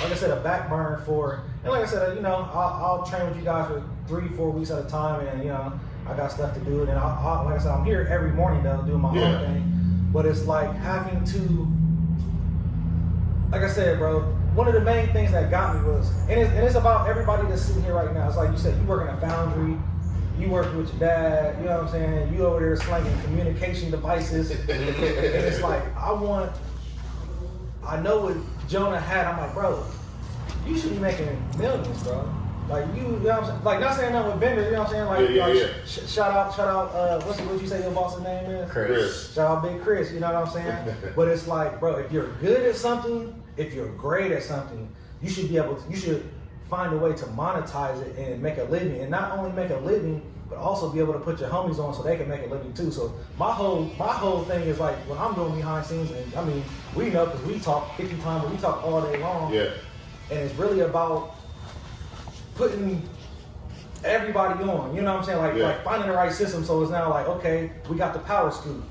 like I said, a back burner for, and like I said, you know, I'll train with you guys for 3-4 weeks at a time, and you know, I got stuff to do, and I like I said, I'm here every morning though, doing my own thing. But it's like having to. Like I said, bro, one of the main things that got me was, and it's about everybody that's sitting here right now. It's like you said, you work in a foundry, you work with your dad, you know what I'm saying? You over there slinging communication devices. And it's like, I know what Jonah had. I'm like, bro, you should be making millions, bro. Like you know what I'm saying? Like not saying nothing with Bender, you know what I'm saying? Like, shout out, what you say your boss's name is? Chris. Shout out Big Chris, you know what I'm saying? But it's like, bro, if you're good at something, if you're great at something, you should find a way to monetize it and make a living. And not only make a living, but also be able to put your homies on so they can make a living too. So my whole thing is like when I'm doing behind scenes, and I mean, we know because we talk 50 times, but we talk all day long. Yeah. And it's really about putting everybody on, you know what I'm saying? Like finding the right system. So it's now like, okay, we got the power scoop.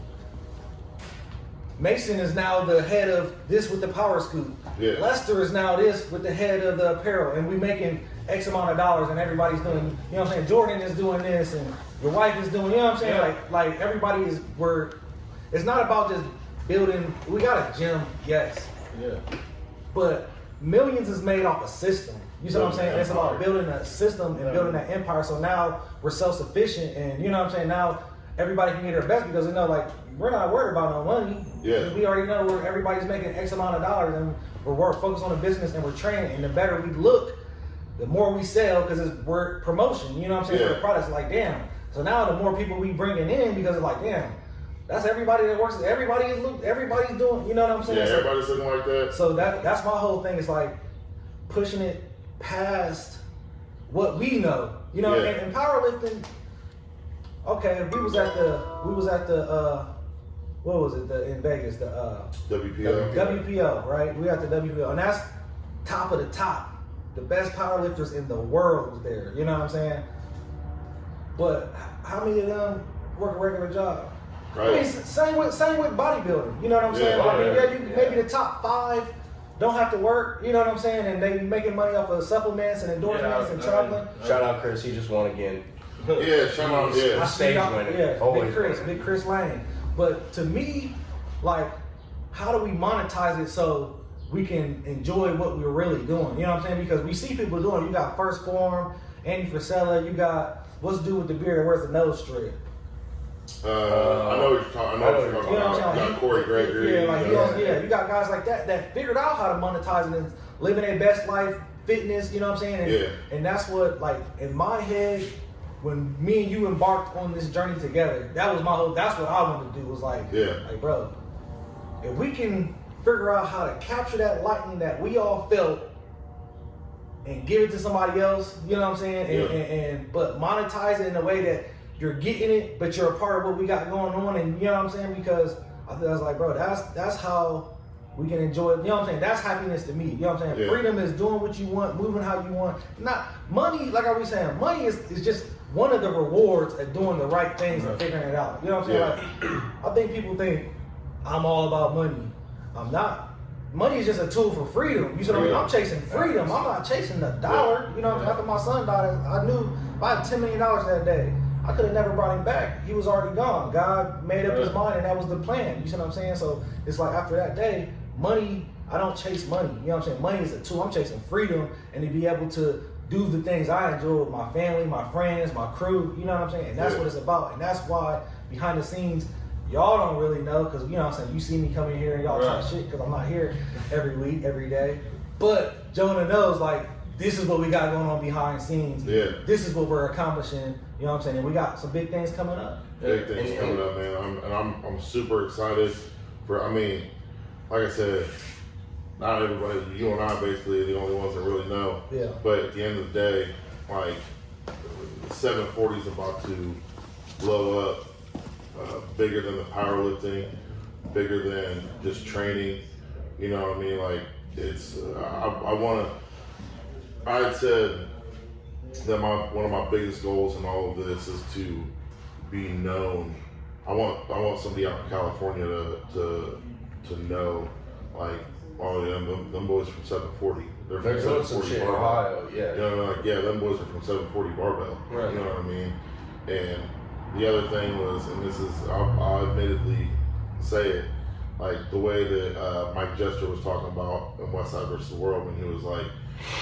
Mason is now the head of this with the power scoop. Yeah. Lester is now this with the head of the apparel, and we making X amount of dollars, and everybody's doing, you know what I'm saying? Jordan is doing this, and your wife is doing, you know what I'm saying? Yeah. Like everybody is, it's not about just building, we got a gym, yes. Yeah. But millions is made off a system. You see what I'm saying? It's about building a system and building that empire. So now we're self-sufficient, and you know what I'm saying? Now everybody can get their best because they know, like, we're not worried about no money. Yeah. We already know everybody's making X amount of dollars, and we're focused on the business and we're training. And the better we look, the more we sell because we're promotion. You know what I'm saying? For the products, like damn. So now the more people we bringing in because it's like damn. That's everybody that works. Everybody's doing. You know what I'm saying? Yeah, So, everybody's looking like that. So that's my whole thing. Is like pushing it past what we know. You know, and powerlifting. Okay, we was at the what was it? In Vegas, the WPO. WPO, right? We got the WPO, and that's top of the top. The best powerlifters in the world was there. You know what I'm saying? But how many of them work a regular job? Right. I mean, same with bodybuilding. You know what I'm saying? Maybe the top 5 don't have to work. You know what I'm saying? And they making money off of supplements and endorsements and traveling. Shout out Chris, he just won again. Yeah, shout out. Yeah. Stage winner. Yeah, Always Big Chris Lane. But to me, like, how do we monetize it so we can enjoy what we're really doing? You know what I'm saying? Because we see people doing it. You got First Form, Andy Frisella, you got what's the dude with the beard that wears the nose strip? I know what you're talking about. You know what I'm saying? Got Corey Gregory. You got guys like that figured out how to monetize it and living their best life, fitness, you know what I'm saying? And that's what, like, in my head, when me and you embarked on this journey together, that's what I wanted to do, was like, bro, if we can figure out how to capture that lightning that we all felt and give it to somebody else, you know what I'm saying? But monetize it in a way that you're getting it, but you're a part of what we got going on, and you know what I'm saying? Because I was like, bro, that's how we can enjoy it. You know what I'm saying? That's happiness to me. You know what I'm saying? Yeah. Freedom is doing what you want, moving how you want. Not money, like I was saying, money is just one of the rewards at doing the right things and figuring it out. You know what I'm saying? Like, I think people think I'm all about money. I'm not. Money is just a tool for freedom. You see what I mean? I'm chasing freedom. I'm not chasing the dollar. You know, after my son died, I knew if I had $10 million that day, I could have never brought him back. He was already gone. God made up his mind, and that was the plan. You see what I'm saying? So it's like after that day, money, I don't chase money. You know what I'm saying? Money is a tool. I'm chasing freedom and to be able to do the things I enjoy with my family, my friends, my crew. You know what I'm saying? And that's what it's about. And that's why behind the scenes, y'all don't really know, because you know what I'm saying, you see me coming here and y'all talk shit because I'm not here every week, every day. But Jonah knows, like, this is what we got going on behind the scenes. Yeah. This is what we're accomplishing. You know what I'm saying? And we got some big things coming up. Big things coming up, man. I'm super excited for. I mean, like I said, not everybody. You and I basically are the only ones that really know. Yeah. But at the end of the day, like 740 is about to blow up. Bigger than the powerlifting, bigger than just training. You know what I mean? Like, it's I had said that one of my biggest goals in all of this is to be known. I want somebody out in California to know, like, oh yeah, them boys from 740. They're from 740 barbell. Ohio, yeah. You know, like, yeah, them boys are from 740 barbell. Right. You know what I mean? And the other thing was, and this is, I'll admittedly say it, like the way that Mike Jester was talking about in Westside versus the World, when he was like,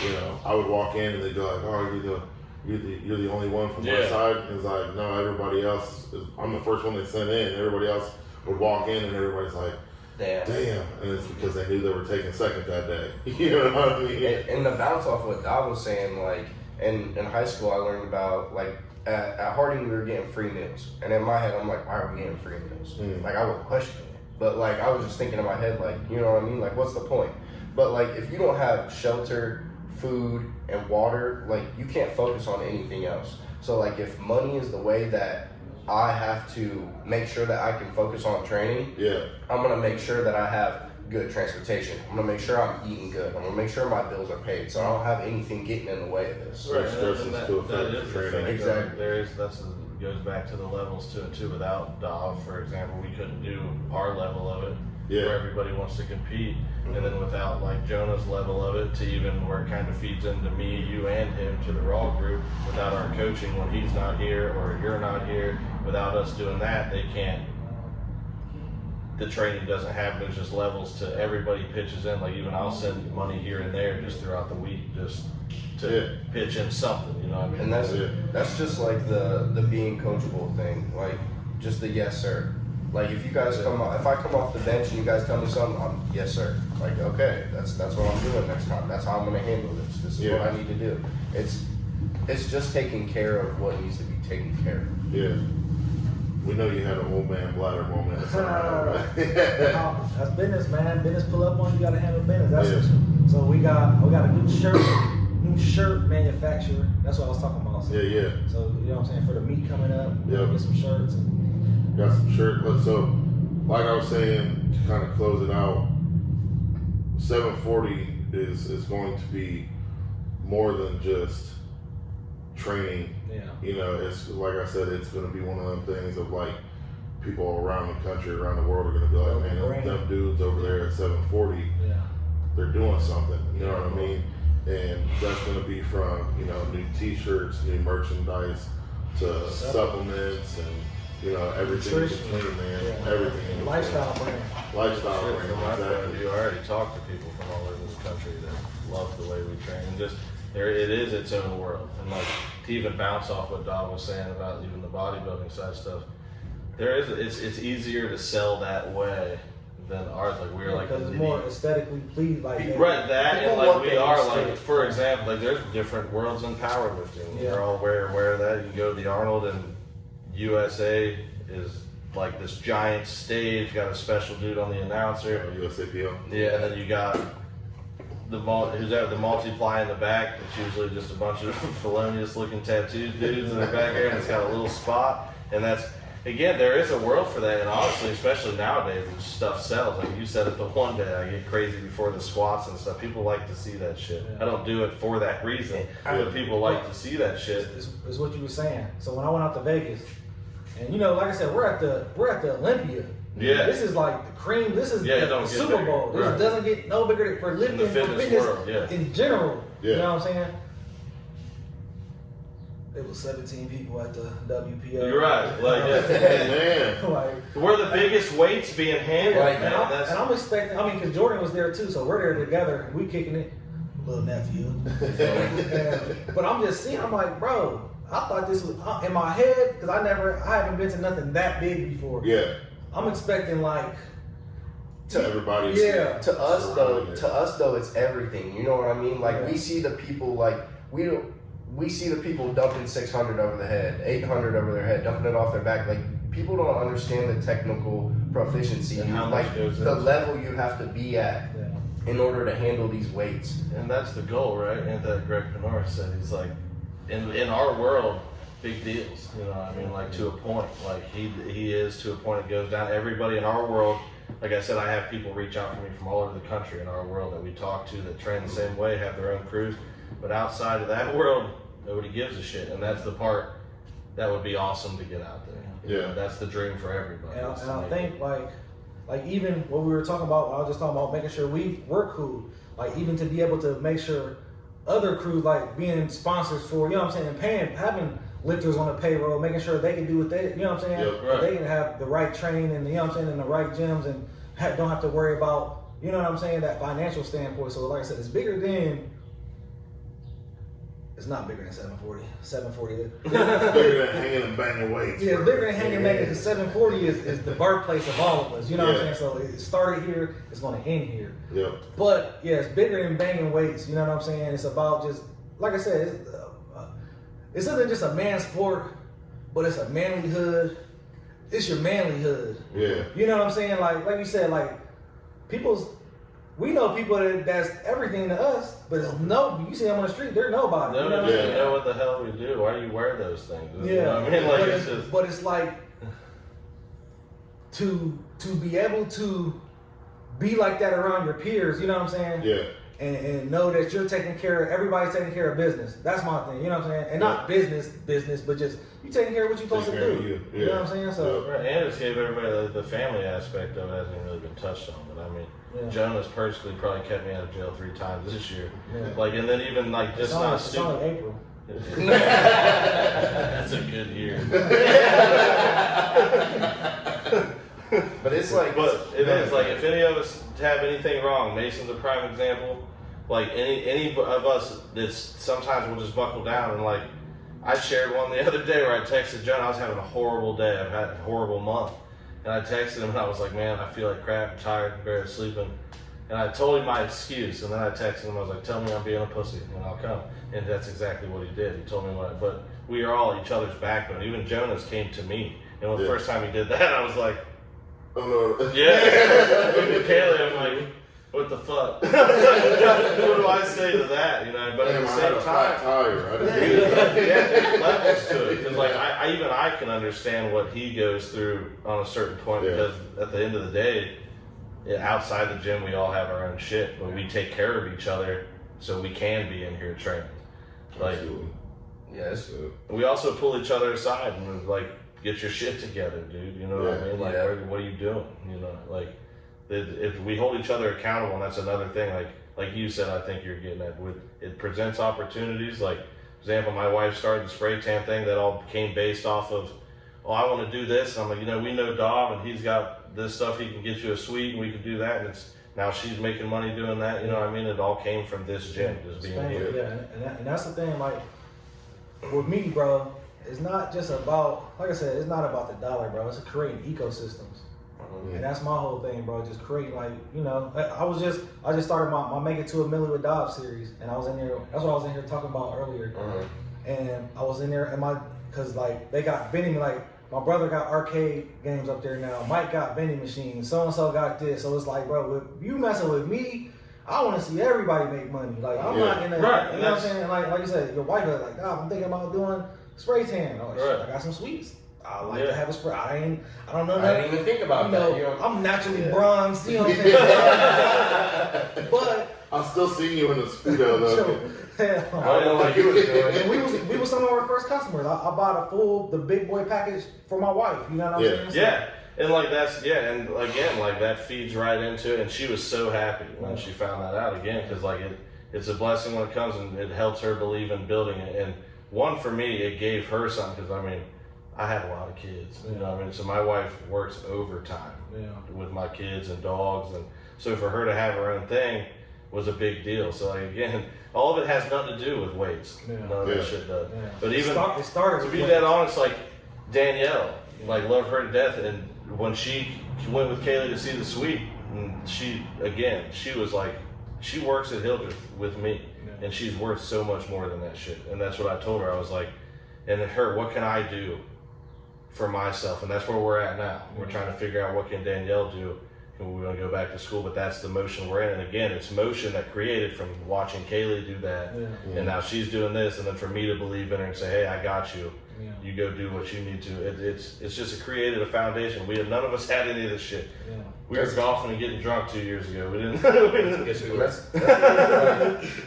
you know, I would walk in and they'd be like, oh, you're the only one from Westside. And it's like, no, everybody else, I'm the first one they sent in. Everybody else would walk in and everybody's like, damn. And it's because they knew they were taking second that day. You know what I mean? And the bounce off what Doc was saying, like, And in high school, I learned about, like, at Harding, we were getting free meals. And in my head, I'm like, why are we getting free meals? Like, I wasn't questioning it. But, like, I was just thinking in my head, like, you know what I mean? Like, what's the point? But, like, if you don't have shelter, food, and water, like, you can't focus on anything else. So, like, if money is the way that I have to make sure that I can focus on training, I'm going to make sure that I have good transportation. I'm going to make sure I'm eating good. I'm going to make sure my bills are paid so I don't have anything getting in the way of this. Right, that is training. Exactly. Goes back to the levels to it too. Without Dov, for example, we couldn't do our level of it where everybody wants to compete. And then without like Jonah's level of it to even where it kind of feeds into me, you and him to the Raw group, without our coaching when he's not here or you're not here, without us doing that, they can't, the training doesn't happen. There's just levels to everybody pitches in. Like even I'll send money here and there just throughout the week just to pitch in something, you know what I mean? And that's just like the being coachable thing, like just the yes sir. Like if you guys if I come off the bench and you guys tell me something, I'm yes sir. Like okay, that's what I'm doing next time. That's how I'm gonna handle this. This is what I need to do. It's just taking care of what needs to be taken care of. Yeah. We know you had an old man bladder moment. That's business, man. Business pull up on you, gotta handle business. That's so we got a new shirt manufacturer. That's what I was talking about. So, So you know what I'm saying, for the meet coming up, get some shirts. Got some shirts. So like I was saying, to kind of close it out, 740 is going to be more than just training. You know, it's like I said, it's going to be one of them things of like people around the country, around the world are going to be like, man, them dudes over there at 740, they're doing something. You know what I mean? And that's going to be from, you know, new t-shirts, new merchandise, to supplements and, you know, everything in between, man. Everything. Lifestyle brand. Lifestyle brand, From my point of exactly. view, I already talked to people from all over the country that love the way we train. And just, it is its own world. And like, to even bounce off what Don was saying about even the bodybuilding side stuff, it's easier to sell that way than ours. Like we're like because it's more aesthetically pleased, like right, that and like we are like, for example, like there's different worlds in powerlifting. You're all aware of that. You go to the Arnold and USA is like this giant stage, got a special dude on the announcer. USAPL. Yeah, and then you got the multiply in the back. It's usually just a bunch of felonious looking tattooed dudes in the back here, and it's got a little spot. And that's, again, there is a world for that. And honestly, especially nowadays, this stuff sells. Like you said it the one day, I get crazy before the squats and stuff. People like to see that shit. I don't do it for that reason, but people like to see that shit. Is what you were saying. So when I went out to Vegas, and you know, like I said, we're at the Olympia. Yeah. This is like the cream. This is the Super Bowl. This doesn't get no bigger for lifting, in the fitness world, in general. Yeah. You know what I'm saying? It was 17 people at the WPO. You're right. Like, Man. Like, we're the biggest weights being handled, right, man. and I'm expecting, I mean, because Jordan was there too, so we're there together, and we kicking it. Little nephew. But I'm just seeing, I'm like, bro, I thought this was, in my head, because I haven't been to nothing that big before. Yeah. I'm expecting like, To everybody. To us though, it's everything. You know what I mean? Like we see the people we see the people dumping 600 over the head, 800 over their head, dumping it off their back. Like people don't understand the technical proficiency, and how much goes the into level you have to be at in order to handle these weights. And that's the goal, right? And that Greg Penora said, he's like, in our world, big deals. You know what I mean? Like to a point. Like he is to a point. It goes down. Everybody in our world, like I said, I have people reach out for me from all over the country in our world that we talk to that train the same way, have their own crews. But outside of that world, nobody gives a shit. And that's the part that would be awesome to get out there. You know, that's the dream for everybody. And I think like even what we were talking about, I was just talking about making sure we're cool. Like even to be able to make sure other crews, like being sponsors for, you know what I'm saying, and paying, having lifters on the payroll, making sure they can do what they, you know what I'm saying, right. they can have the right training and, you know what I'm saying, in the right gyms and don't have to worry about, you know what I'm saying, that financial standpoint. So like I said, it's bigger than, it's not bigger than 740. 740 is. It's bigger than hanging and banging weights. Yeah, it's bigger than hanging and banging, because 740 is the birthplace of all of us, you know what I'm saying? So it started here, it's going to end here. Yep. But yeah, it's bigger than banging weights, you know what I'm saying? It's about just, like I said, this isn't just a man's sport, but it's a manlyhood. It's your manlyhood. Yeah. You know what I'm saying? Like you said, like we know people that's everything to us, but it's you see them on the street, they're nobody. No, you know what I'm saying? know what the hell we do. Why do you wear those things? Yeah. You know what I mean? Like, but it's like to be able to be like that around your peers, you know what I'm saying? Yeah. And know that you're taking care of, everybody's taking care of business. That's my thing, you know what I'm saying? And not business, but just you taking care of what you're supposed to do. You know what I'm saying? So and it just gave everybody the family aspect of it hasn't even really been touched on. But I mean, Jonas personally probably kept me out of jail 3 times this year. Yeah. Like, and then even like just not stupid. It's only April. That's a good year. But it's like, it is like if any of us have anything wrong, Mason's a prime example. Like any of us, that sometimes we'll just buckle down. And like I shared one the other day where I texted John. I was having a horrible day. I've had a horrible month, and I texted him and I was like, "Man, I feel like crap. I'm tired, I'm barely sleeping." And I told him my excuse, and then I texted him. I was like, "Tell me I'm being a pussy, and I'll come." And that's exactly what he did. He told me what. But we are all each other's backbone. Even Jonas came to me, and the first time he did that, I was like, "Oh no!" Yeah. With Kaylee, I'm like, what the fuck? What do I say to that? You know, but at the same time, there's levels to it. Because like I can understand what he goes through on a certain point because at the end of the day, outside the gym, we all have our own shit, but we take care of each other so we can be in here training. Like, yes, we also pull each other aside and like, get your shit together, dude. You know what I mean? Like, what are you doing? You know, like. If we hold each other accountable, and that's another thing, like you said, I think you're getting at, it presents opportunities. Like, for example, my wife started the spray tan thing that all came based off of, oh, I want to do this. And I'm like, we know Dom, and he's got this stuff, he can get you a suite, and we can do that. And now she's making money doing that. You know what I mean? It all came from this gym, just being here. Yeah, and that's the thing, like, with me, bro, it's not just about, like I said, it's not about the dollar, bro. It's creating ecosystems. And that's my whole thing, bro. Just create, like, I just started my Make It to a Milli with Dobbs series, and I was in there. That's what I was in here talking about earlier. And I was in there, and because like they got vending, like my brother got arcade games up there now. Mike got vending machines. So and so got this. So it's like, bro, if you messing with me, I want to see everybody make money. Like I'm not in that. Right, you know what I'm saying? Like you said, your wife was like, I'm thinking about doing spray tan. I'm like, shit, I got some sweets. I like to have a spray. I don't know. I didn't even think about that. You know, I'm naturally bronzed. You know what I'm saying? But I'm still seeing you in the Speedo though. I don't like you was doing. And we was some of our first customers. I bought the big boy package for my wife. You know what I'm saying? Yeah. And like and again, like that feeds right into it. And she was so happy when she found that out again, because like it's a blessing when it comes, and it helps her believe in building it. And one, for me, it gave her something, because I mean, I have a lot of kids, you know what I mean? So my wife works overtime with my kids and dogs, and so for her to have her own thing was a big deal. So like, again, all of it has nothing to do with weights. None of that shit does. Yeah. But even it started to be that honest, like Danielle, like love her to death, and when she went with Kaylee to see the suite, and she was like, she works at Hildreth with me, and she's worth so much more than that shit. And that's what I told her. I was like, and her, what can I do for myself? And that's where we're at now. We're trying to figure out what can Danielle do, and we're going to go back to school, but that's the motion we're in. And again, it's motion that created from watching Kaylee do that, and now she's doing this, and then for me to believe in her and say, hey, I got you. You go do what you need to. It's just created a foundation. None of us had any of this shit. We were golfing and getting drunk 2 years ago. We didn't. Guess we were.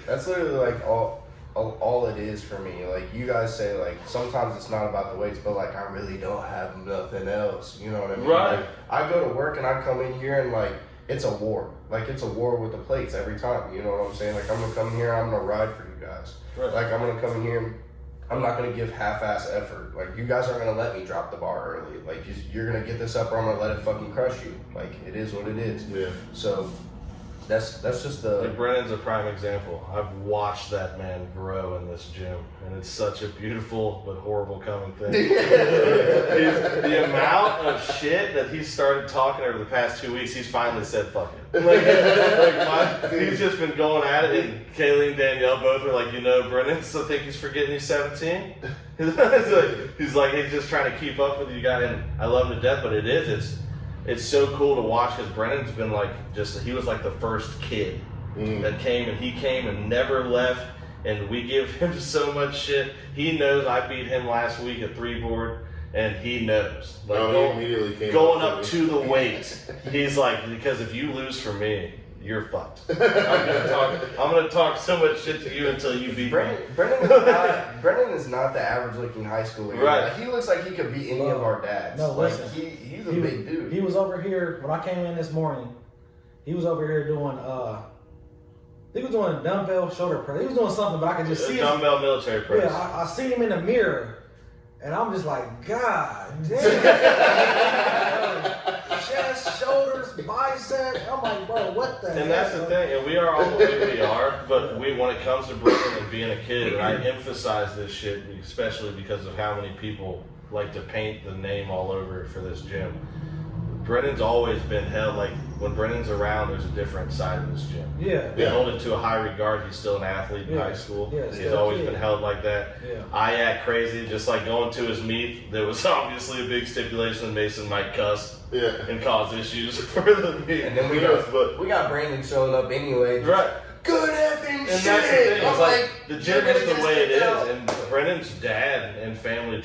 That's literally like all it is for me. Like you guys say, like sometimes it's not about the weights, but like I really don't have nothing else. You know what I mean? Right. Like, I go to work and I come in here and like it's a war. Like it's a war with the plates every time. You know what I'm saying? Like I'm gonna come here, I'm gonna ride for you guys. Right. Like I'm gonna come in here. I'm not going to give half-ass effort. Like, you guys aren't going to let me drop the bar early. Like, you're going to get this up or I'm going to let it fucking crush you. Like, it is what it is. Yeah. So, That's just Like Brennan's a prime example. I've watched that man grow in this gym, and it's such a beautiful but horrible coming thing. The amount of shit that he started talking over the past 2 weeks, he's finally said fuck it. He's just been going at it, and Kaylee and Danielle both were like, Brennan still think he's forgetting he's 17? He's just trying to keep up with you guys, and I love him to death, but it's so cool to watch because Brennan's been he was like the first kid that came and never left, and we give him so much shit. He knows I beat him last week at 3-board, and he knows. He immediately came going up to the weight. He's like, because if you lose for me, you're fucked. I'm gonna talk so much shit to you until you beat me. Brennan is not the average looking high schooler. Right. Like, he looks like he could be any of our dads. No, listen. He's a big dude. He was over here when I came in this morning. He was over here doing he was doing dumbbell shoulder press. He was doing something, but I could just see him. Dumbbell military press. Yeah, I seen him in the mirror, and I'm just like, God damn. Chest, shoulders, biceps. I'm like, bro, what the hell? And that's the thing, and we are all the way we are, but when it comes to Brennan and being a kid, and I emphasize this shit, especially because of how many people like to paint the name all over for this gym. Brennan's always been held, when Brennan's around, there's a different side of this gym. Yeah. Been held into a high regard. He's still an athlete in high school. Yeah, He's always been held like that. Yeah. I act crazy, just like going to his meet. There was obviously a big stipulation that Mason might cuss and cause issues for the meet. And then we got Brandon showing up anyway. Right. Good effing And shit. that's the thing. It's I'm like the gym you're is gonna the get way it sticked is, out. and Brennan's dad and family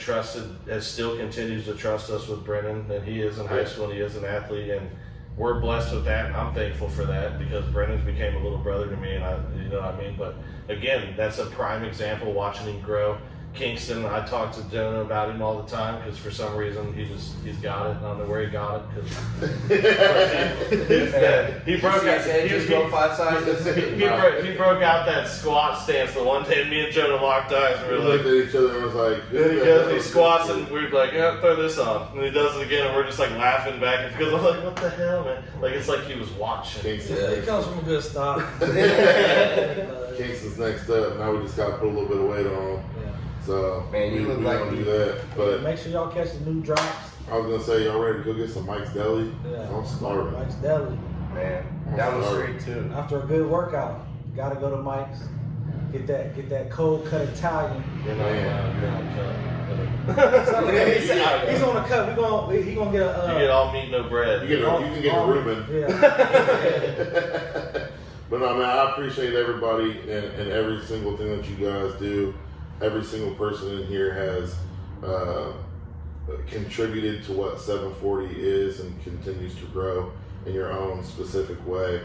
still continues to trust us with Brennan, and he is in high school and he is an athlete, and we're blessed with that. And I'm thankful for that because Brennan's became a little brother to me, and you know what I mean. But again, that's a prime example watching him grow. Kingston, I talk to Jonah about him all the time because for some reason he's got it. I don't know where he got it because he broke out. He broke out that squat stance the one day. Me and Jonah locked eyes and we We were looked like, at each other and was like, he squats and we were like, yeah, throw this on, and he does it again, and we're just like laughing back and because I'm like, what the hell, man? Like it's like he was watching. It comes from a good stop. Kingston's next up. Now we just got to put a little bit of weight on him. So Man, you we look like don't do that. But Make sure y'all catch the new drops. I was gonna say, y'all ready to go get some Mike's Deli? Yeah. I'm starving. Mike's Deli. Man, down the street too. After a good workout, gotta go to Mike's. Get that cold cut Italian. You're not allowed. He's on the cut. He gonna get a. You get all meat, no bread. You can get a Reuben. Yeah. But no, man, I appreciate everybody and every single thing that you guys do. Every single person in here has contributed to what 740 is and continues to grow in your own specific way.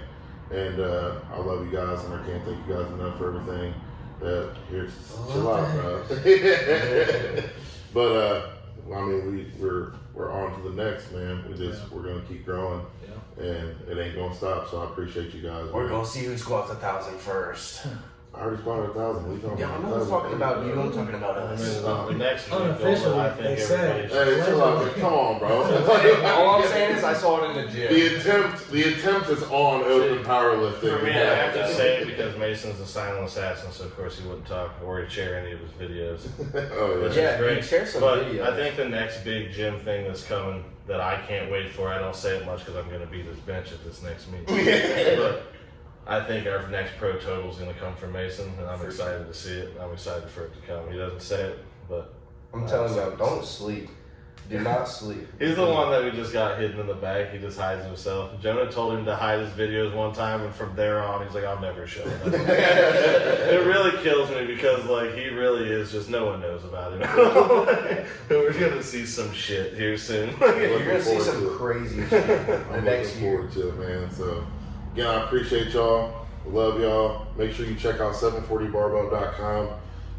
And I love you guys, and I can't thank you guys enough for everything. Here's chill out, bro. But I mean, we're on to the next, man. We're gonna keep growing, and it ain't gonna stop. So I appreciate you guys. We're gonna see who squats 1,000 first. I already squatted 1,000. What are you talking about? I'm not talking about you. I'm talking about us. The next week, Unofficially, I think they said. everybody Hey, chill out. Come on, bro. All I'm saying is I saw it in the gym. The attempt is on open powerlifting. For me, I have to say it because Mason's a silent assassin, so of course he wouldn't talk or share any of his videos. Oh Which Yeah, is great. you share some but videos. I think the next big gym thing that's coming that I can't wait for, I don't say it much because I'm going to beat his bench at this next meet. But I think our next pro total is going to come from Mason, and I'm excited to see it. I'm excited for it to come. He doesn't say it, but I'm telling you, don't sleep. Do not sleep. he's the one that we just got hidden in the back. He just hides himself. Jonah told him to hide his videos one time, and from there on, he's like, I'll never show them. It really kills me because, he really is just no one knows about him. We're going to see some shit here soon. You're gonna see some crazy shit the I'm next looking year. forward to it, man. So, again, I appreciate y'all. Love y'all. Make sure you check out 740barbell.com.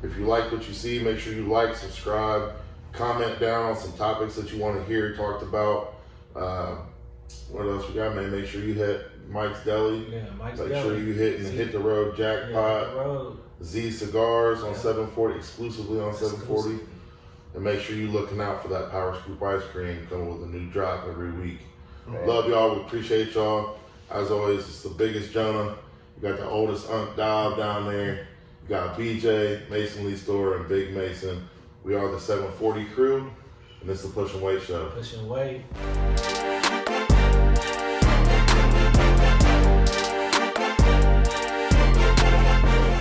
If you like what you see, make sure you like, subscribe, comment down on some topics that you want to hear talked about. What else we got, man? Make sure you hit Mike's Deli. Yeah, Mike's Make Deli. sure you hit the road jackpot. Road. Z Cigars on 740, exclusively on 740. And make sure you're looking out for that Power Scoop ice cream coming with a new drop every week. Man. Love y'all. We appreciate y'all. As always, it's the biggest Jonah. You got the oldest Unc Dive down there. You got BJ, Mason Lee Store, and Big Mason. We are the 740 crew, and this is the Push and Weight Show. Push and Weight.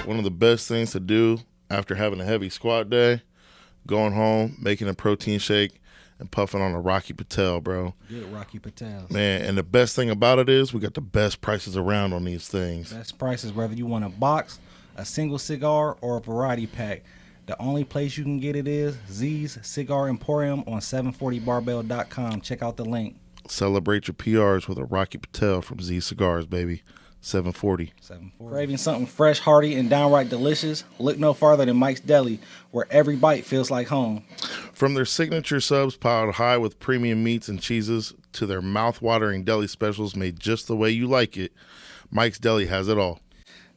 One of the best things to do after having a heavy squat day, going home, making a protein shake, and puffing on a Rocky Patel, bro. Good Rocky Patel. Man, and the best thing about it is we got the best prices around on these things. Best prices, whether you want a box, a single cigar, or a variety pack. The only place you can get it is Z's Cigar Emporium on 740barbell.com. Check out the link. Celebrate your PRs with a Rocky Patel from Z Cigars, baby. 740. Craving something fresh, hearty, and downright delicious? Look no farther than Mike's Deli, where every bite feels like home. From their signature subs piled high with premium meats and cheeses to their mouth-watering deli specials made just the way you like it, Mike's Deli has it all.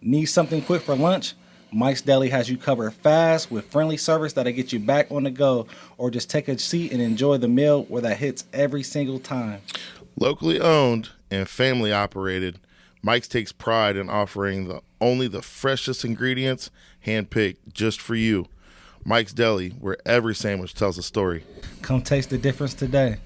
Need something quick for lunch? Mike's Deli has you covered fast with friendly service that'll get you back on the go, or just take a seat and enjoy the meal where that hits every single time. Locally owned and family operated, Mike's takes pride in offering only the freshest ingredients, handpicked just for you. Mike's Deli, where every sandwich tells a story. Come taste the difference today.